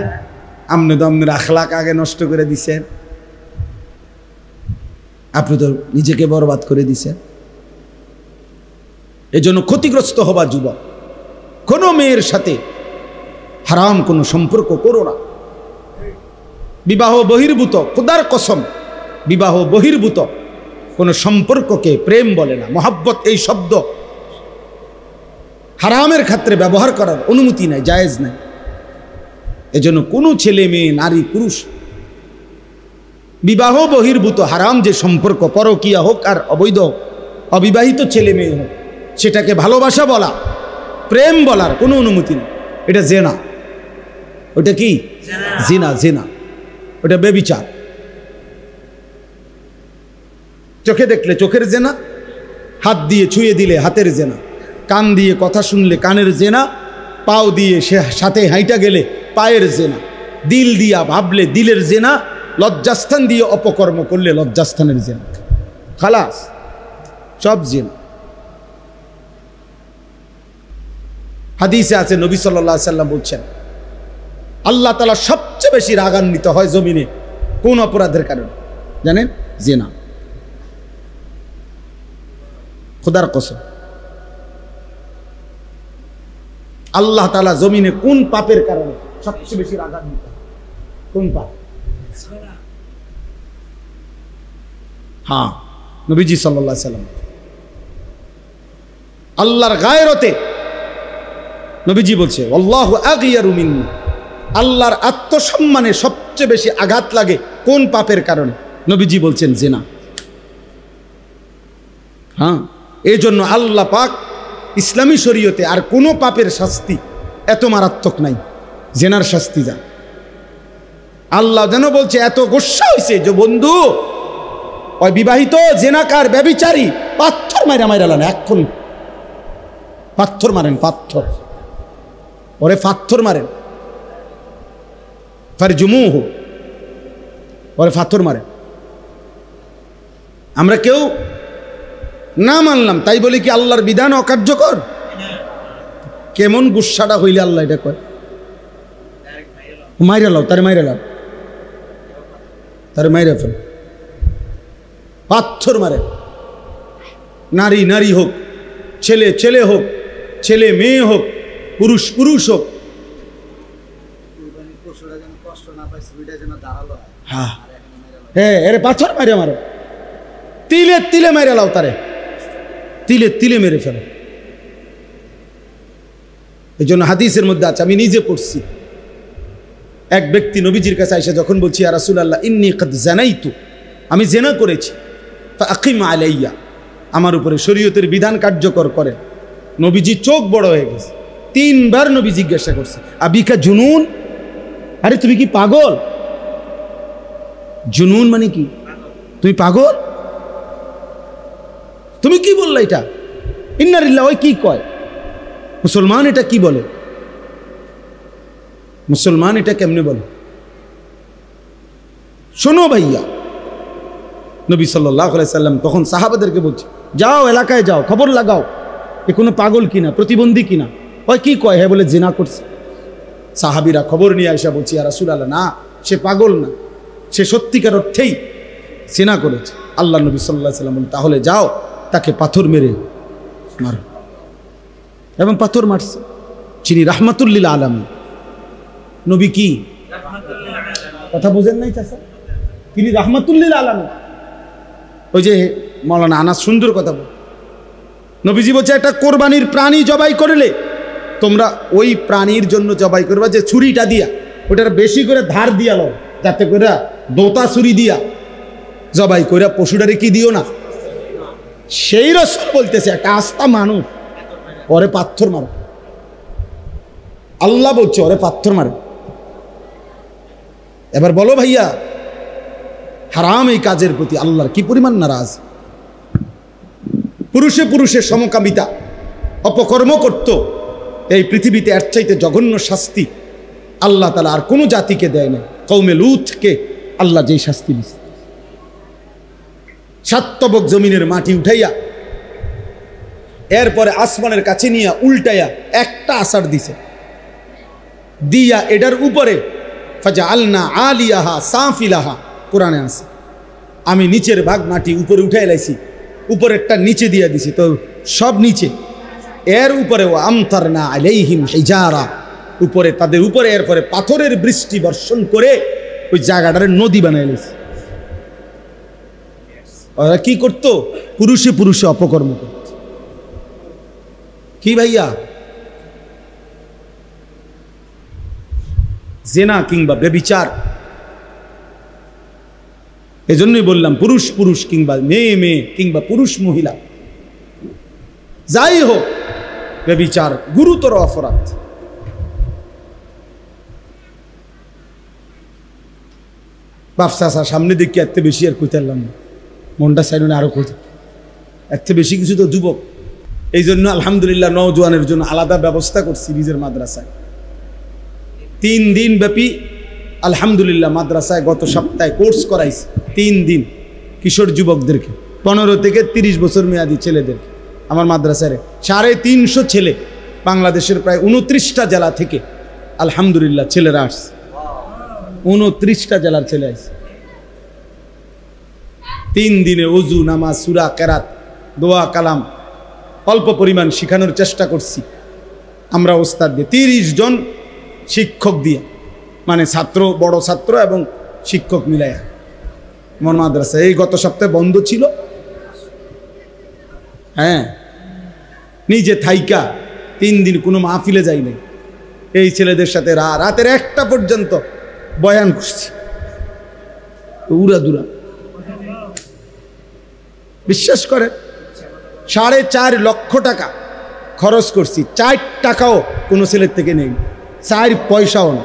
আপনি তো আপনার আখলাক আগে নষ্ট করে দিছেন, আপনি তো নিজেকে বরবাদ করে দিছেন। এই জন্য ক্ষতিগ্রস্ত হবা যুবক, কোনো মেয়ের সাথে হারাম কোনো সম্পর্ক করো না। বিবাহ বহির্ভূত, খোদার কসম, বিবাহ বহির্ভূত কোনো সম্পর্ককে প্রেম বলে না। মহাব্বত এই শব্দ হারামের ক্ষেত্রে ব্যবহার করার অনুমতি নাই, জায়েজ নাই। এজন্য কোনো ছেলে মেয়ে, নারী পুরুষ বিবাহ বহির্ভূত হারাম যে সম্পর্ক, পরকীয়া হোক আর অবৈধ অবিবাহিত ছেলে মেয়ে হোক, সেটাকে ভালোবাসা বলা, প্রেম বলার কোনো অনুমতি নেই। এটা জেনা। ওটা কি? জিনা। জিনা ওটা বেবিচার। চোখে দেখলে চোখের জেনা, হাত দিয়ে ছুঁয়ে দিলে হাতের জেনা, কান দিয়ে কথা শুনলে কানের জেনা, পাও দিয়ে সে সাথে হাইটা গেলে পায়ের জেনা, দিল দিয়া ভাবলে দিলের জেনা, লজ্জাস্থান দিয়ে অপকর্ম করলে লজ্জাস্থানের জেনা। খালাস, সব জেনা। হাদিসে আছে নবী সাল্লাল্লাহু আলাইহি সাল্লাম বলছেন, আল্লাহ তাআলা সবচেয়ে বেশি রাগান্বিত হয় জমিনে কোন অপরাধের কারণে জানেন? জিনা। খোদার কসম, আল্লাহ তাআলা জমিনে কোন পাপের কারণে সবচেয়ে বেশি রাগান্বিত? কোন পাপ? হ্যাঁ, নবীজি সাল্লাল্লাহু আলাইহি সাল্লাম আল্লাহর গায়রতে নবীজি বলছে, আল্লাহু আগিয়ারু মিন্নি, আল্লাহর আত্মসম্মানে সবচেয়ে বেশি আঘাত লাগে কোন পাপের কারণে? নবীজি বলছেন জিনা। হ্যাঁ, এই জন্য আল্লাহ পাক ইসলামী শরীয়তে আর কোনো পাপের শাস্তি এত মারাত্মক নাই, জেনার শাস্তি যা। আল্লাহ যেন বলছে, এত গোস্বা হয়েছে যে বন্ধু ওই বিবাহিত জেনাকার ব্যভিচারী পাথর মাইরা লান, এখন পাথর মারেন, পাথর ওরে পাথর মারেন, ফারজুমুহু, ওরে পাথর মারেন। আমরা কেউ না মানলাম তাই বলি কি আল্লাহর বিধান অকার্যকর? কেমন গুসাটা হইলে আল্লাহ এটা কয়? মাইরা লাও, তারে মাইরা লাও, তারে মাইরা ফেল, পাথর মারে। নারী নারী হোক, ছেলে ছেলে হোক, ছেলে মেয়ে হোক, পুরুষ পুরুষ হোক। হ্যাঁ হ্যাঁ, এরে পাথর মারে মারো, তিলে তিলে মেরে লাও, তারে তিলে তিলে মেরে ফেলো। এই জন্য হাদিসের মধ্যে আছে, আমি নিজে পড়ছি, এক ব্যক্তি নবীজির কাছে এসে যখন বলছি, ইয়া রাসূলুল্লাহ ইন্নী কদ জানাইতু, আমি জেনা করেছি, ফাকিম আলাইয়া, আমার উপরে শরীয়তের বিধান কার্যকর করেন। নবীজি চোখ বড় হয়ে গেছে, তিনবার নবী জিজ্ঞাসা করছে, আবিকা জুনুন, আরে তুমি কি পাগল? জুনুন মানে কি? তুমি পাগল? তুমি কি বললা এটা? ইন্নালিল্লাহ, ওই কি কয়? মুসলমান এটা কি বলে? মুসলমান এটা কেমনে বলে? শোনো ভাইয়া, নবী সাল্লাল্লাহু আলাইহি সাল্লাম তখন সাহাবাদেরকে বলছে, যাও এলাকায় যাও, খবর লাগাও এ কোনো পাগল কিনা, প্রতিবন্ধী কিনা। ওই কি কয়? হ্যাঁ বলে জিনা করছে। সাহাবীরা খবর নিয়ে আয়েশা বলছি, ইয়া রাসূলুল্লাহ, না, সে পাগল না, সে সত্যিকার অর্থেই জিনা করেছে। আল্লাহ নবী সাল্লাল্লাহু আলাইহি সাল্লাম বলেন, তাহলে যাও তাকে পাথর মেরে মারো। এবং পাথর মারছে। যিনি রাহমাতুল লিল আলামিন, নবী কি কথা বুঝেন নাই চাচা? তিনি রাহমাতুল লিল আলামিন। ওই যে মাওলানা আনাস সুন্দর কথা বল, নবীজি বলছে, একটা কোরবানির প্রাণী জবাই করলে তোমরা ওই প্রাণীর জন্য জবাই করবা যে ছুরিটা দিয়া, ওটার বেশি করে ধার দিয়া লো, যাতে করে দোতা ছুরি দিয়া জবাই করে পশুটারে কি দিও না। সেই রাসূল বলতেছে, একটা আস্তা মানুষ, ওরে পাথর মারো। আল্লাহ বলছে ওরে পাথর মারো। এবার বলো ভাইয়া, হারাম এই কাজের প্রতি আল্লাহর কি পরিমাণ নারাজ। পুরুষে পুরুষে সমকামিতা অপকর্ম করত, এই পৃথিবীতে এর চাইতে জঘন্য শাস্তি আল্লাহ তাআলা আর কোনো জাতিকে দেয় না। কওমে লূতকে আল্লাহ যেই শাস্তি দিয়েছে, সাতবক জমিনের মাটি উঠাইয়া এরপরে আসমানের কাছে নিয়ে উল্টাইয়া একটা আসার দিছে, দিয়া এটার উপরে ফাজআলনা আলিয়াহা সাফিলাহা, কোরআনে আছে, আমি নিচের ভাগ মাটি উপরে উঠাই লাইছি, উপরেরটা নিচে দিয়া দিছি, তো সব নিচে। এর উপরে ও আমতারনা আলাইহিম হিজারা, উপরে তাদের উপরে এরপরে পাথরের বৃষ্টি বর্ষণ করে ওই জায়গাটারে নদী বানাই লাইছে। ওরা কি করত? পুরুষে পুরুষে অপকর্ম করত। কি ভাইয়া, জেনা কিংবা ব্যভিচার এজন্যই বললাম পুরুষ পুরুষ কিংবা মেয়ে মেয়ে কিংবা পুরুষ মহিলা যাই হোক, ব্যভিচার গুরুতর অপরাধ। বাপসা সামনে দেখি এত বেশি আর কইতে পারলাম না, মনটা সাইডে আরো কইতে এত বেশি কিছু তো যুবক। এই জন্য আলহামদুলিল্লাহ নওজোয়ানের জন্য আলাদা ব্যবস্থা করছি নিজের মাদ্রাসায়। 3 দিন ব্যাপী আলহামদুলিল্লাহ মাদ্রাসায় গত সপ্তাহে কোর্স করাইছি। 3 দিন কিশোর যুবকদেরকে, 15 থেকে 30 বছর মেয়াদী ছেলেদেরকে। আমার মাদ্রাসায় 350 ছেলে, বাংলাদেশের প্রায় 29টা জেলা থেকে আলহামদুলিল্লাহ ছেলেরা আসছে। 29টা জেলার ছেলে আসছে। 3 দিনে ওযু, নামাজ, সূরা, কেরাত, দোয়া, কালাম অল্প পরিমাণ শেখানোর চেষ্টা করছি আমরা ওস্তাদ দিয়ে, 30 জন শিক্ষক দিয়ে, মানে ছাত্র, বড় ছাত্র এবং শিক্ষক মিলাইয়া আমার মাদ্রাসা। এই গত সপ্তাহে বন্ধ ছিল, হ্যাঁ, নিজে থাইকা 3 দিন কোনো মাহফিলে যাই নাই। এই ছেলেদের সাথে রাতের 1টা পর্যন্ত বয়ান করছি, উড়া দুরা। বিশ্বাস করে 4.5 লক্ষ টাকা খরচ করছি, 4 টাকাও কোনো ছেলের থেকে নেই, 4 পয়সাও না,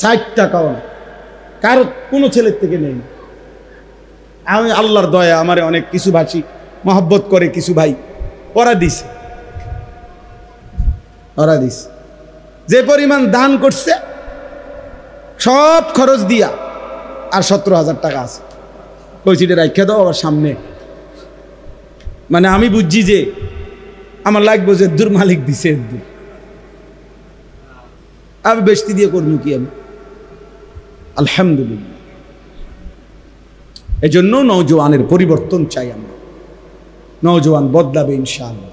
60 টাকাও না, কারো কোনো ছেলের থেকে নেই। আমি আল্লাহর দয়া, আমার অনেক কিছু ভাষী মহব্বত করে কিছু ভাই, ওরা দিছে, ওরা দিছে। যে পরিমাণ দান করছে সব খরচ দিয়া আর 17,000 টাকা আছে, ওই সিটে রাখিয়া দাও আবার সামনে। মানে আমি বুঝছি যে আমার লাগবে যে দূর মালিক দিছে, দূর আমি বেশি দিয়ে করবো কি আমি। আলহামদুলিল্লাহ, এজন্য নওজোয়ানের পরিবর্তন চাই আমরা। নওজোয়ান বদলাবে ইনশাআল্লাহ,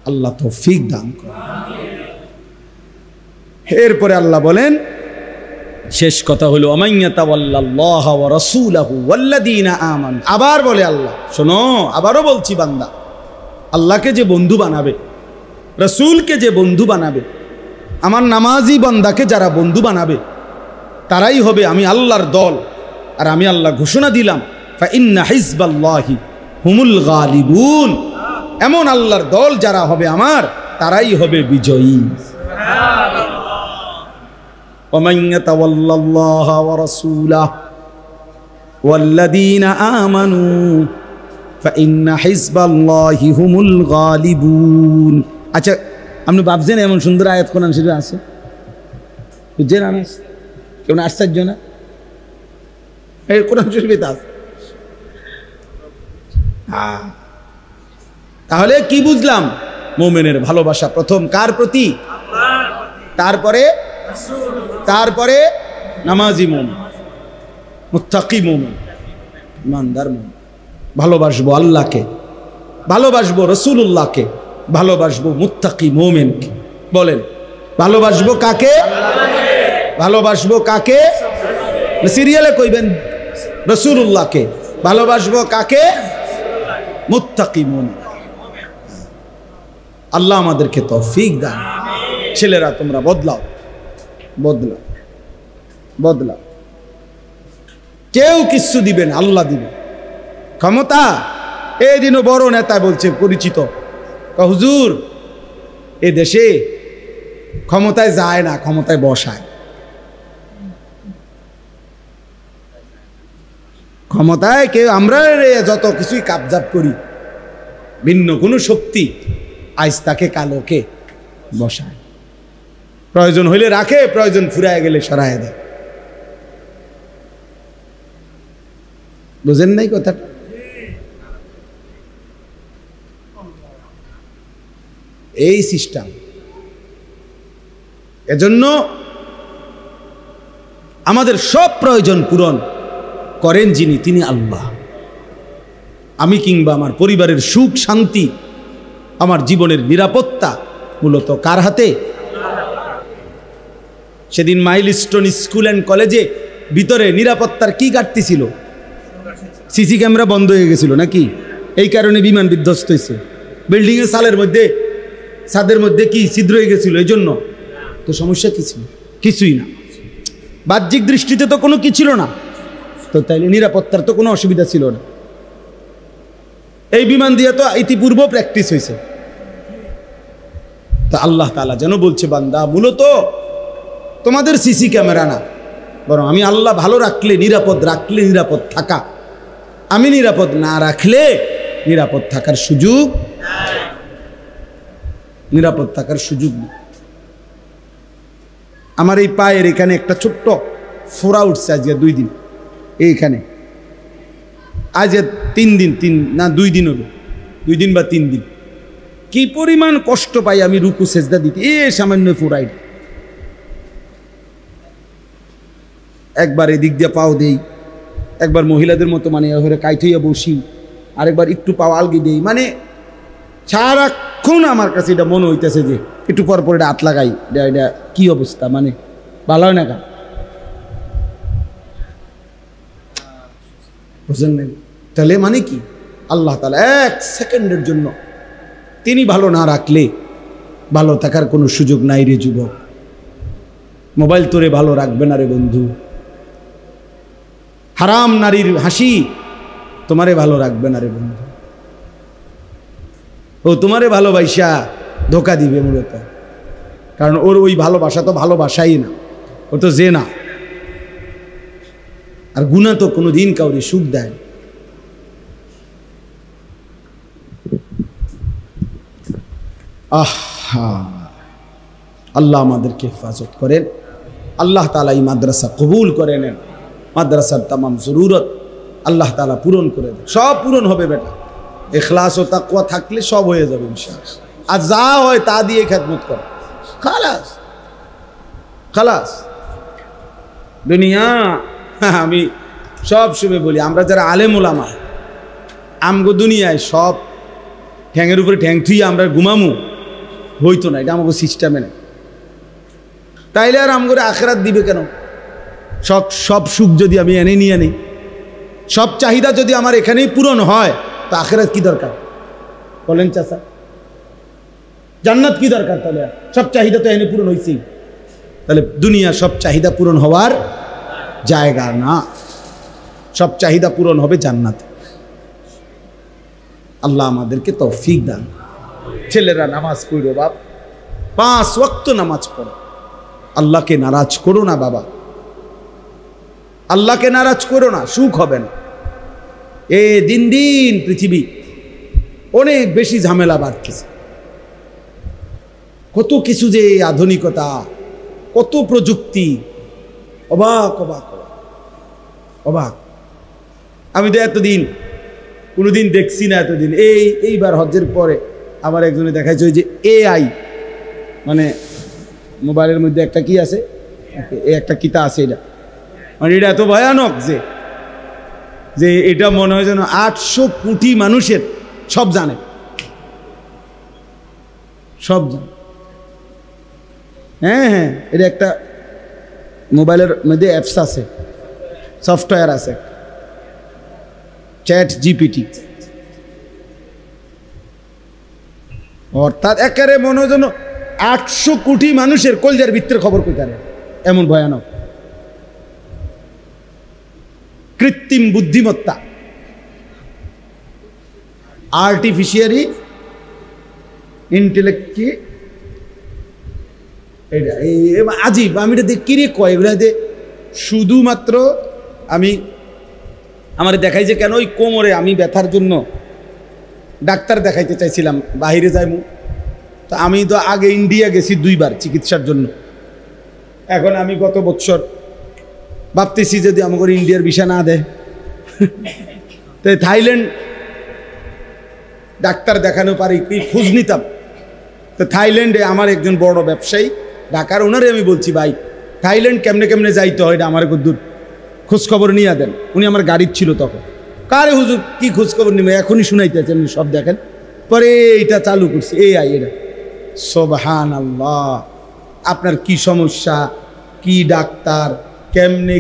আল্লাহ তৌফিক দান করেন। এরপরে আল্লাহ বলেন, শেষ কথা হলো আমাইয়াতাওয়াল্লাল্লাহা ওয়া রাসূলাহু ওয়াল্লাযীনা আমানু। আবার বলে আল্লাহ, শোনো, আবারও বলছি, বান্দা আল্লাহকে যে বন্ধু বানাবে, রাসূলকে যে বন্ধু বানাবে, আমার নামাজি বান্দাকে যারা বন্ধু বানাবে, তারাই হবে আমি আল্লাহর দল। আর আমি আল্লাহ ঘোষণা দিলাম, ফাইন্না হিজবাল্লাহি হুমুল গালিবুন। এমন আল্লাহর দল যারা হবে আমার, তারাই হবে বিজয়ী। ومن يتولى الله ورسوله والذين آمنوا فإن حزب الله هم الغالبون। আচ্ছা, আপনি ভাবছেন এমন সুন্দর আয়াত কোরআন শরীফে আছে? বুঝছেন? আনাস কেউ আশ্চর্য না? এই কোরআন শরীফে আছে। তাহলে কি বুঝলাম? মুমিনের ভালোবাসা প্রথম কার প্রতি? তারপরে নামাজি মুমিন, মুত্তাকি মুমিন, ইমানদার মুমিন। ভালোবাসবো আল্লাহকে, ভালোবাসবো রাসূলুল্লাহকে, ভালোবাসবো মুত্তাকি মুমিনকে। বলেন, ভালোবাসবো কাকে? ভালোবাসবো কাকে? সিরিয়ালে কইবেন রাসূলুল্লাহকে। ভালোবাসবো কাকে? মুত্তাকি মুমিন। আল্লাহ আমাদেরকে তৌফিক দান। ছেলেরা তোমরা বদলাও, বদলাও, বদলাও। কেউ কিছু দিবে না, আল্লাহ দিবে ক্ষমতা। এই দিনও বড় নেতা বলছে, পরিচিত, হুজুর এ দেশে ক্ষমতায় যায় না, ক্ষমতায় বসায়। ক্ষমতায় কেউ, আমরা যত কিছুই কাবজাব করি, ভিন্ন কোনো শক্তি আজ তাকে কালোকে বসায়। প্রয়োজন হইলে রাখে, প্রয়োজন ফুরায় গেলে সরায় দেয়। বুঝেন নাই কথাটা? এই সিস্টেম। এজন্য আমাদের সব প্রয়োজন পূরণ করেন যিনি, তিনি আল্লাহ। আমি কিংবা আমার পরিবারের সুখ শান্তি, আমার জীবনের নিরাপত্তা মূলত কার হাতে? সেদিন মাইলস্টোন স্কুল অ্যান্ড কলেজে ভিতরে নিরাপত্তার কি ঘাটতি ছিল? সিসি ক্যামেরা বন্ধ হয়ে গেছিল নাকি? এই কারণে বিমান বিধ্বস্ত হয়েছে। বিল্ডিংয়ের সালের মধ্যে, ছাদের মধ্যে কি ছিদ্র হয়ে গেছিল, এই জন্য তো সমস্যা কি ছিল? কিছুই না। বাহ্যিক দৃষ্টিতে তো কোনো কি ছিল না, তো তাইলে নিরাপত্তার তো কোনো অসুবিধা ছিল না। এই বিমান দিয়ে তো ইতিপূর্ব প্র্যাকটিস হয়েছে। তা আল্লাহ তাআলা যেন বলছে, বান্দা মূলত তোমাদের সিসি ক্যামেরা না, বরং আমি আল্লাহ ভালো রাখলে নিরাপদ, রাখলে নিরাপদ থাকা, আমি নিরাপদ না রাখলে নিরাপদ থাকার সুযোগ, নিরাপদ থাকার সুযোগ নেই। আমার এই পায়ের এখানে একটা ছোট্ট ফোড়া উঠছে আজকে 2 দিন, এইখানে আজ 3 দিন, 2 দিন হলো, 2 দিন বা 3 দিন। কি পরিমাণ কষ্ট পাই আমি রুকু সেজদা দিতে, সামান্য ফোড়াই। একবার এদিক দিয়ে পাও দেই, একবার মহিলাদের মতো মানে কাইথইয়া বসি, আরেকবার একটু পাও আলগি দেই, মানে সারাক্ষণ আমার কাছে এটা মনে হইতেছে যে একটু পর পর এটা হাত লাগাই, এটা কি অবস্থা, মানে ভালো হয় না কা, বুঝলেন না? তাহলে মানে কি, আল্লাহ তাআলা 1 সেকেন্ডের জন্য তিনি ভালো না রাখলে ভালো থাকার কোনো সুযোগ নাই রে যুবক। মোবাইল তোরে ভালো রাখবে না রে বন্ধু, হারাম নারীর হাসি তোমারে ভালো রাখবে না রে বন্ধু, ও তোমারে ভালোবাসা ধোকা দিবে মূলত, কারণ ওর ওই ভালোবাসা তো ভালোবাসাই না, ও তো যে না। আর গুনাহ তো কোনো দিন কাউরে সুখ দেয়। আল্লাহ আমাদেরকে হেফাজত করেন, আল্লাহ তাআলা এই মাদ্রাসা কবুল করে নেন, মাদ্রাসার তামাম জরুরত আল্লাহ তাআলা পূরণ করে দেন, সব পূরণ হবে বেটা, ইখলাস ও তাকওয়া থাকলে সব হয়ে যাবে ইনশাআল্লাহ। আর যা হয় তা দিয়ে খেদমত কর, খালাস খালাস। দুনিয়া আমি সব সময় বলি, আমরা যারা আলেম ওলামা, আমগো দুনিয়ায় সব ঠ্যাঙের উপরে ঠ্যাং থুইয়া আমরা ঘুমামু হইতো না, এটা আমাকে সিস্টেমে নেই। তাইলে আর আমগরে আখিরাত দিবে কেন? সব সুখ যদি আমি এনে নিয়ে নেই, সব চাহিদা যদি আমার এখানেই পূরণ হয়, তো আখিরাত কি দরকার বলেন চাচা? জান্নাত কি দরকার? তাহলে সব চাহিদা তো এনে পূরণ হয়েছেই। তাহলে দুনিয়া সব চাহিদা পূরণ হওয়ার জায়গা না, সব চাহিদা পূরণ হবে জান্নাতে। আল্লাহ আমাদেরকে তৌফিক দান। ছেলেরা নামাজ পড়ো বাপ, 5 ওয়াক্ত নামাজ পড়ো, আল্লাহকে নারাজ করো না বাবা, আল্লাহকে নারাজ করো না, সুখ হবে না। দিন দিন পৃথিবী অনেক বেশি ঝামেলা বাড়তেছে, কত কিছু যে আধুনিকতা, কত প্রযুক্তি, অবাক অবাক অবাক। আমি তো এতদিন কোনোদিন দেখছি না, এতদিন এইবার হজ্জের পরে আমার একজনে দেখাইছে ওই যে AI, মানে মোবাইলের মধ্যে একটা কি আছে, একটা কিতা আছে, এটা মানে এটা এত ভয়ানক যে এটা মনে হয় যেন 800 কোটি মানুষের সব জানে, সব জানে। হ্যাঁ, এটা একটা মোবাইলের মধ্যে অ্যাপস আছে, সফটওয়্যার আছে, ChatGPT, অর্থাৎ একেবারে মনে হয় যেন 800 কোটি মানুষের কলজার ভিতরের খবর কোথায়, এমন ভয়ানক। কৃত্রিম বুদ্ধিমত্তা, আর্টিফিশিয়ালি ইন্টেলেক্ট, কি এটা আজীব। আমি এটা দেখ কিরে কয়, এগুলা শুধুমাত্র আমার দেখাই যে কেন ওই কোমরে আমি ব্যথার জন্য ডাক্তার দেখাইতে চাইছিলাম, বাহিরে যাইমু, তো আমি তো আগে ইন্ডিয়া গেছি 2 বার চিকিৎসার জন্য। এখন আমি গত বছর ভাবতেছি যদি আমাকে ইন্ডিয়ার ভিসা না দেয়, তো থাইল্যান্ড ডাক্তার দেখানো পারি কি খোঁজ নিতাম। তো থাইল্যান্ডে আমার একজন বড় ব্যবসায়ী ঢাকার, ওনারে আমি বলছি ভাই থাইল্যান্ড কেমনে কেমনে যাইতে হয়, এটা আমার দূর খোঁজখবর নিয়ে দেন। উনি আমার গাড়ির ছিল তখন, কারে হুজুর কি খোঁজখবর নিবে, এখনই শুনাইতেছে, এমনি সব দেখেন। পরে এইটা চালু করছে AI, এটা সুবহানাল্লাহ। আপনার কি সমস্যা, কি ডাক্তার, কেমনে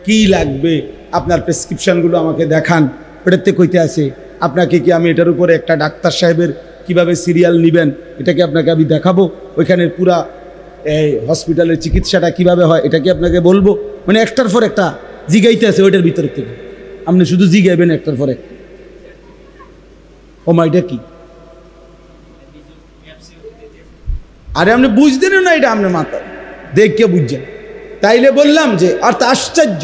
কি লাগবে, আপনার প্রেসক্রিপশনগুলো আমাকে দেখান, ওটাতে কইতে আছে আপনাকে কি আমি এটার উপরে একটা ডাক্তার সাহেবের কিভাবে সিরিয়াল নেবেন, এটাকে আপনাকে আমি দেখাবো। ওইখানে পুরা এই হসপিটালের চিকিৎসাটা কিভাবে হয় এটা কি আপনাকে বলবো? মানে একটার পর একটা জিগাইতে আছে ওইটার ভিতর থেকে, আপনি শুধু জিগাইবেন একটার পরে। ও মা, এটা কি? আরে আপনি বুঝতেন না, এটা আপনার মাথা দেখে বুঝছেন। তাইলে বললাম যে আর তা আশ্চর্য,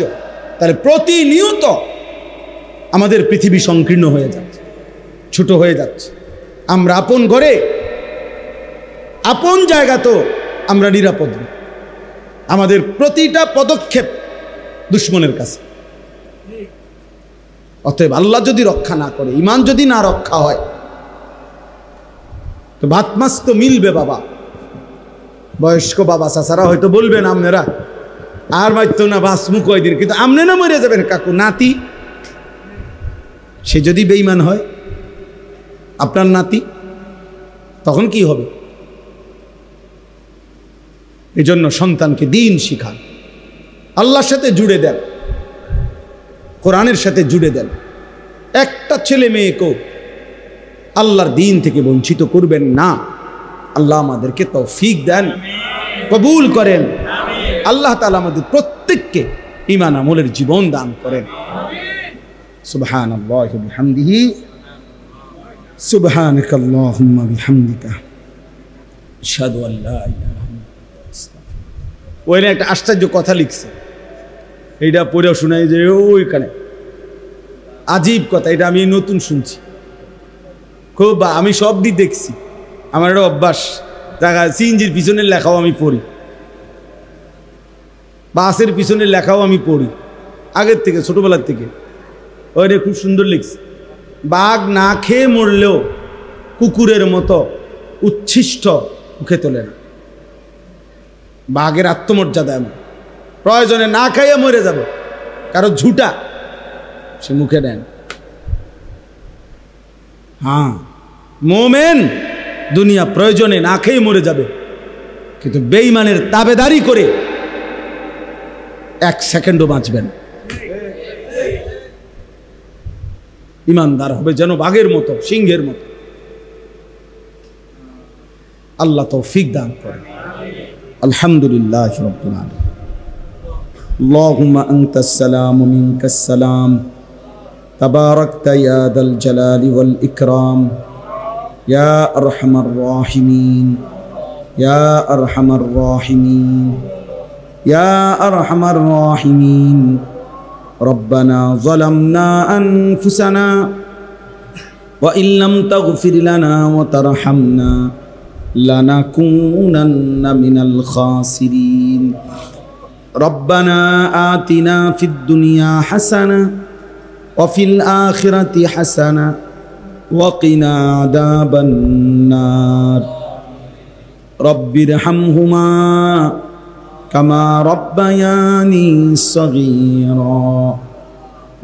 তাহলে প্রতিনিয়ত আমাদের পৃথিবী সংকীর্ণ হয়ে যাচ্ছে, ছোট হয়ে যাচ্ছে। আমরা আপন ঘরে আপন জায়গা তো আমরা নিরাপদ না, আমাদের প্রতিটা পদক্ষেপ দুশ্মনের কাছে। অতএব আল্লাহ যদি রক্ষা না করে, ইমান যদি না রক্ষা হয়, তো ভাত মাছ তো মিলবে বাবা। বয়স্ক বাবা চাচারা হয়তো বলবেন আপনারা আর মারতো না বাঁচমু কয়দিন, কিন্তু আপনি না মরে যাবেন কাকু, নাতি সে যদি বেঈমান হয় আপনার নাতি, তখন কি হবে? এজন্য সন্তানকে দিন শিখান, আল্লাহর সাথে জুড়ে দেন, কোরআনের সাথে জুড়ে দেন। একটা ছেলে মেয়েকেও আল্লাহর দিন থেকে বঞ্চিত করবেন না। আল্লাহ আমাদেরকে তৌফিক দেন, কবুল করেন। আল্লাহ তাআলা আমাদের প্রত্যেককে ঈমান আমলের জীবন দান করেন। সুবহানাল্লাহি ওয়া বিহামদিহি, সুবহানাকাল্লাহুম্মা বিহামদিকা, আশহাদু আল্লা ইলাহা ইল্লা আনতা আস্তাগফিরুকা। ওইখানে একটা আশ্চর্য কথা লিখছে, এইটা পড়ে শোনাই যে ওইখানে আজীব কথা, এটা আমি নতুন শুনছি খুব। আমি সব দিক দেখছি, আমার একটা অভ্যাস, দেখা সিএনজির পিছনের লেখাও আমি পড়ি, বাসের পিছনের লেখাও আমি পড়ি আগের থেকে, ছোটবেলার থেকে। ওইটা খুব সুন্দর লিখছে, বাঘ না খেয়ে মরলেও কুকুরের মতো উচ্ছিষ্ট মুখে তোলে না। বাঘের আত্মমর্যাদা এমন, প্রয়োজনে না খাইয়ে মরে যাবে, কারো ঝুটা সে মুখে নেন। হ্যাঁ, মোমেন দুনিয়া প্রয়োজনে না খেয়ে মরে যাবে, কিন্তু বেঈমানের তাবেদারি করে এক সেকেন্ডও বাঁচবেন। ইমানদার হবে যেন বাঘের মতো, সিংহের মতো। আল্লাহ তৌফিক দান করেন। আলহামদুলিল্লাহ রাব্বিল আলামিন। আল্লাহুম্মা আনতাস সালাম ওয়া মিনকাস সালাম, তাবারাকতা ইয়া দাল জালালি ওয়াল ইকরাম, ইয়া আরহামার রাহিমিন, ইয়া আরহামার রাহিমিন, ইয়া আরহামার রাহিমিন। ربنا ظلمنا أنفسنا وإن لم تغفر لنا وترحمنا لنكونن من الخاسرين. ربنا آتنا في الدنيا حسنة وفي الآخرة حسنة وقنا عذاب النار. رب ارحمهما كما ربياني صغيرا.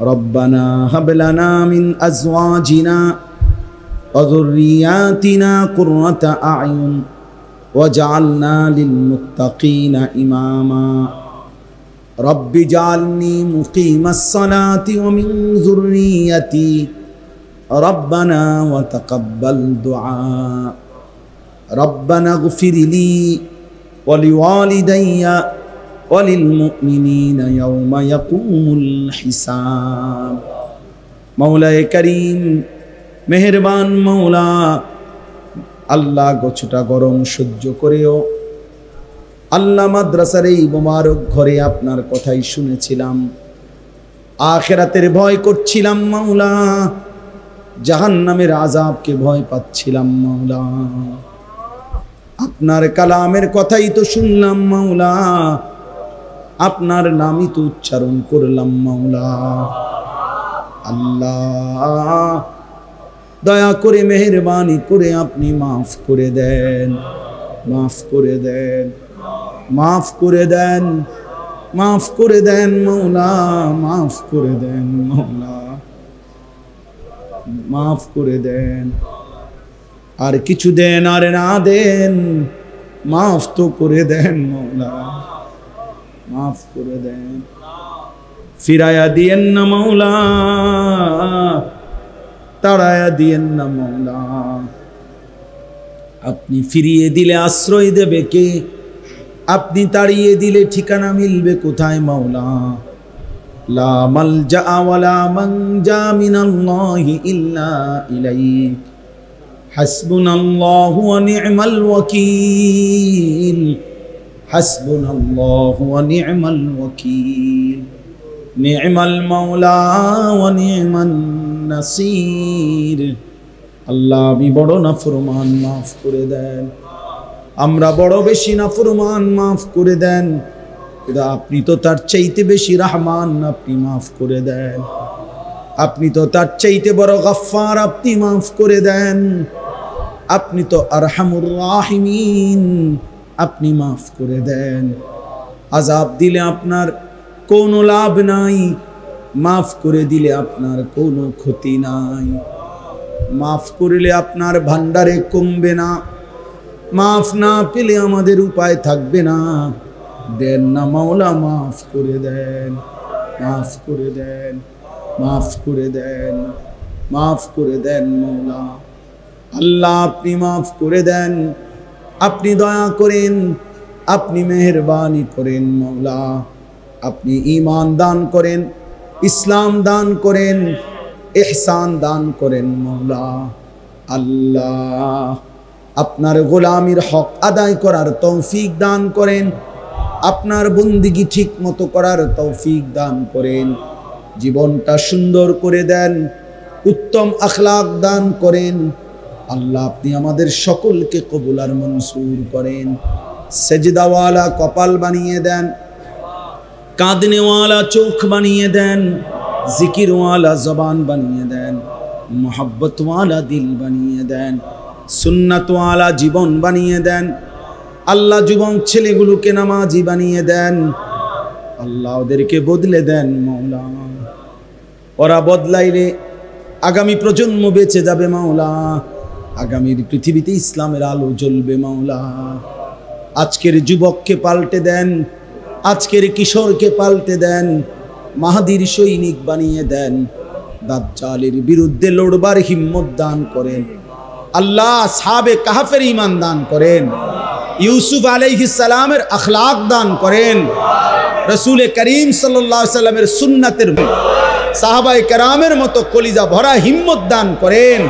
ربنا هب لنا من أزواجنا وذرياتنا قرة أعين واجعلنا للمتقين إماما. رب اجعلني مقيم الصلاة ومن ذريتي ربنا وتقبل دعاء. ربنا اغفر لي ولوالدي وللمؤمنين يوم يقوم الحساب. مولاي كريم মেহেরবান মৌলা, আল্লাহ গোছটা গরম সহ্য করেও আল্লাহ মাদ্রাসার এই মোবারক ঘরে আপনার কথাই শুনেছিলাম, আখিরাতের ভয় করছিলাম মাওলা, জাহান্নামের আযাবকে ভয় পাচ্ছিলাম মাওলা, আপনার কালামের কথাই তো শুনলাম মাওলা, আপনার নামই তো উচ্চারণ করলাম মাওলা। আল্লাহ দয়া করে মেহেরবানি করে আপনি মাফ করে দেন, মাফ করে দেন, মাফ করে দেন, মাফ করে দেন মাওলা, মাফ করে দেন মাওলা, মাফ করে দেন। আর কিছু দেন আর না দেন, মাফ তো করে দেন মাওলা, মাফ করে দেন। ফিরায়া দিয়েন না মাওলা, তাড়ায়া দিয়েন না মাওলা। আপনি ফিরিয়ে দিলে আশ্রয় দেবে কে? আপনি তাড়িয়ে দিলে ঠিকানা মিলবে কোথায় মাওলা? লা মালজা ওয়ালা মানজা মিনাল্লাহি ইল্লা ইলাইক হাসবুনাল্লাহু ওয়া নি'মাল ওয়াকিল হাসবুনাল্লাহু ওয়া নি'মাল ওয়াকিল নি'মাল মাওলা ওয়া নি'মান নাসির। আল্লাহ আমি বড় নাফরমান, মাফ করে দেন। আমরা বড় বেশি নাফরমান, মাফ করে দেন। আপনি তো তার চাইতে বেশি রহমান, আপনি মাফ করে দেন। আপনি তো তার চাইতে বড় গফফার, আপনি মাফ করে দেন। আপনি তো আরহামুর রাহিমিন, আপনি মাফ করে দেন। আযাব দিলে আপনার কোনো লাভ নাই, মাফ করে দিলে আপনার কোনো ক্ষতি নাই। মাফ করলে আপনার ভান্ডারে কমবে না, মাফ না পেলে আমাদের উপায় থাকবে না। দেন না মাওলা, মাফ করে দেন, মাফ করে দেন, মাফ করে দেন, মাফ করে দেন মাওলা। আল্লাহ আপনি মাফ করে দেন, আপনি দয়া করেন, আপনি মেহেরবানি করেন মাওলা। আপনি ঈমান দান করেন, ইসলাম দান করেন, ইহসান দান করেন মাওলা। আল্লাহ আপনার গোলামির হক আদায় করার তৌফিক দান করেন, আপনার বন্দিগি ঠিক মতো করার তৌফিক দান করেন। জীবনটা সুন্দর করে দেন, উত্তম আখলাক দান করেন। আল্লাহ আপনি আমাদের সকলকে কবুল আর মনসুর করেন। সেজদাওয়ালা কপাল বানিয়ে দেন, কাঁদনেওয়ালা চোখ বানিয়ে দেন, জিকিরওয়ালা জবান বানিয়ে দেন, মোহাব্বতওয়ালা দিল বানিয়ে দেন, সুন্নাতওয়ালা জীবন বানিয়ে দেন। আল্লাহ যুবক ছেলেগুলোকে নামাজি বানিয়ে দেন। আল্লাহ ওদেরকে বদলে দেন মাওলা। ওরা বদলাইলে আগামী প্রজন্ম বেঁচে যাবে মাওলা। আগামীর পৃথিবীতে ইসলামের আলো জ্বলবে মাওলা। আজকের যুবককে পাল্টে দেন, আজকের কিশোরকে পাল্টে দেন, মাহাদির সৈনিক বানিয়ে দেন। দাজ্জালের বিরুদ্ধে লড়বার হিম্মত দান করেন। আল্লাহ আসহাবে কাহফের ঈমান দান করেন, ইউসুফ আলাইহিস সালামের আখলাক দান করেন, রাসূল করিম সাল্লাল্লাহু আলাইহি সাল্লামের সুন্নাতের সাহাবায়ে কেরামের মতো কলিজা ভরা হিম্মত দান করেন।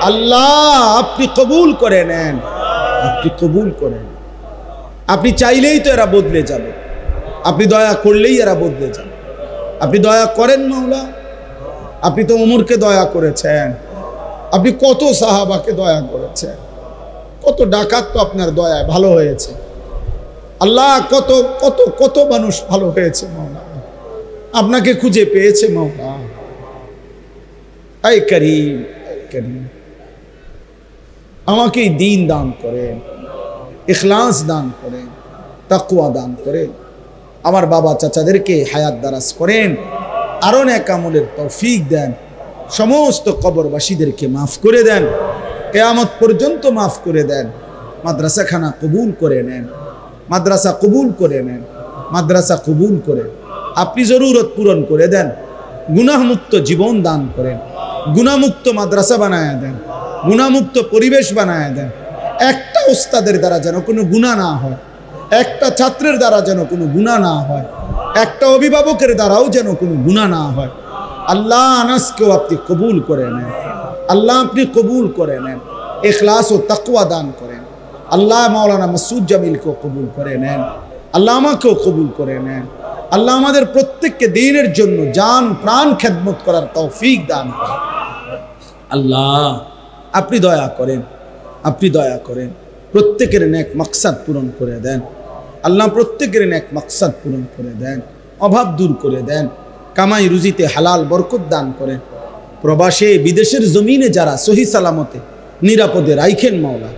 আল্লাহ আপনি কবুল করে নেন, আপনি কবুল করেন। আপনি চাইলেই তো এরা বদলে যাবে, আপনি দয়া করলেই এরা বদলে যাবে। আপনি দয়া করেন মাওলা। আপনি তো ওমরকে দয়া করেছেন, আপনি কত সাহাবাকে দয়া করেছেন, কত ডাকাত তো আপনার দয়ায় ভালো হয়েছে। আল্লাহ কত কত কত মানুষ ভালো হয়েছে মাওলা, আপনাকে খুঁজে পেয়েছে মাওলা। আয় করিম, আয় করিম, আমাকে দ্বীন দান করেন, ইখলাস দান করেন, তাকওয়া দান করেন। আমার বাবা চাচাদেরকে হায়াত দারাজ করেন, আরো নেক আমলের তৌফিক দেন। সমস্ত কবরবাসীদেরকে মাফ করে দেন, কিয়ামত পর্যন্ত মাফ করে দেন। মাদ্রাসাখানা কবুল করে নেন, মাদ্রাসা কবুল করে নেন, মাদ্রাসা কবুল করে আপনি জরুরত পূরণ করে দেন। গুনাহমুক্ত জীবন দান করেন, গুনাহমুক্ত মাদ্রাসা বানায় দেন, গুনাহমুক্ত পরিবেশ বানায় দেন। একটা উস্তাদের দ্বারা যেন কোনো গুনাহ না হয়, একটা ছাত্রের দ্বারা যেন কোনো গুনাহ না হয়, একটা অভিভাবকের দ্বারাও যেন কোনো গুনাহ না হয়। আল্লাহ আনাসকেও আপনি কবুল করে নেন, আল্লাহ আপনি কবুল করে নেন, ইখলাস ও তাকওয়া দান করেন। আল্লাহ মাওলানা মাসুদ জামিলকেও কবুল করে নেন, আল্লাহ আমাকেও কবুল করে নেন। আল্লাহ আমাদের প্রত্যেককে দ্বীনের জন্য জান প্রাণ খেদমত করার তৌফিক দান করেন। আল্লাহ আপনি দয়া করেন, আপনি দয়া করেন, প্রত্যেকের নেক মাকসাদ পূরণ করে দেন। আল্লাহ প্রত্যেকের নেক মাকসাদ পূরণ করে দেন, অভাব দূর করে দেন, কামাই রুজিতে হালাল বরকত দান করেন। প্রবাসে বিদেশের জমিনে যারা সহি সালামতে নিরাপদে রাইখেন মাওলা,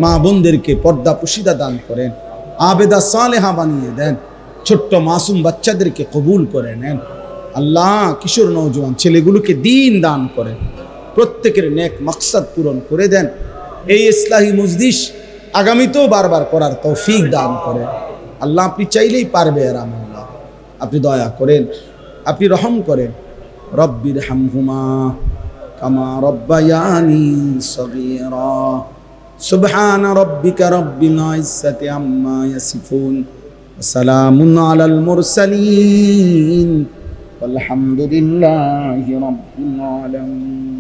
মা বোনদেরকে পর্দা পুশিদা দান করেন, আবেদা সালেহা বানিয়ে দেন। ছোট্ট মাসুম বাচ্চাদেরকে কবুল করে নেন। আল্লাহ কিশোর নওজোয়ান ছেলেগুলোকে দ্বীন দান করেন, প্রত্যেকের নেক মাকসাদ পূরণ করে দেন। এই ইসলাহি মজলিস আগামীতেও বারবার করার তৌফিক দান করেন। আল্লাহ আপনি চাইলেই পারবে এরা মাওলা, আপনি দয়া করেন, আপনি রহম করেন। রব্বির হামহুমা কামা রব্বায়ানি সগীরা সুবহান রাব্বিকা রাব্বিল ইজ্জাতি আম্মা ইয়াসিফুন ওয়া সালামুন আলাল মুরসালিন ওয়ালহামদুলিল্লাহি রাব্বিল আলামিন।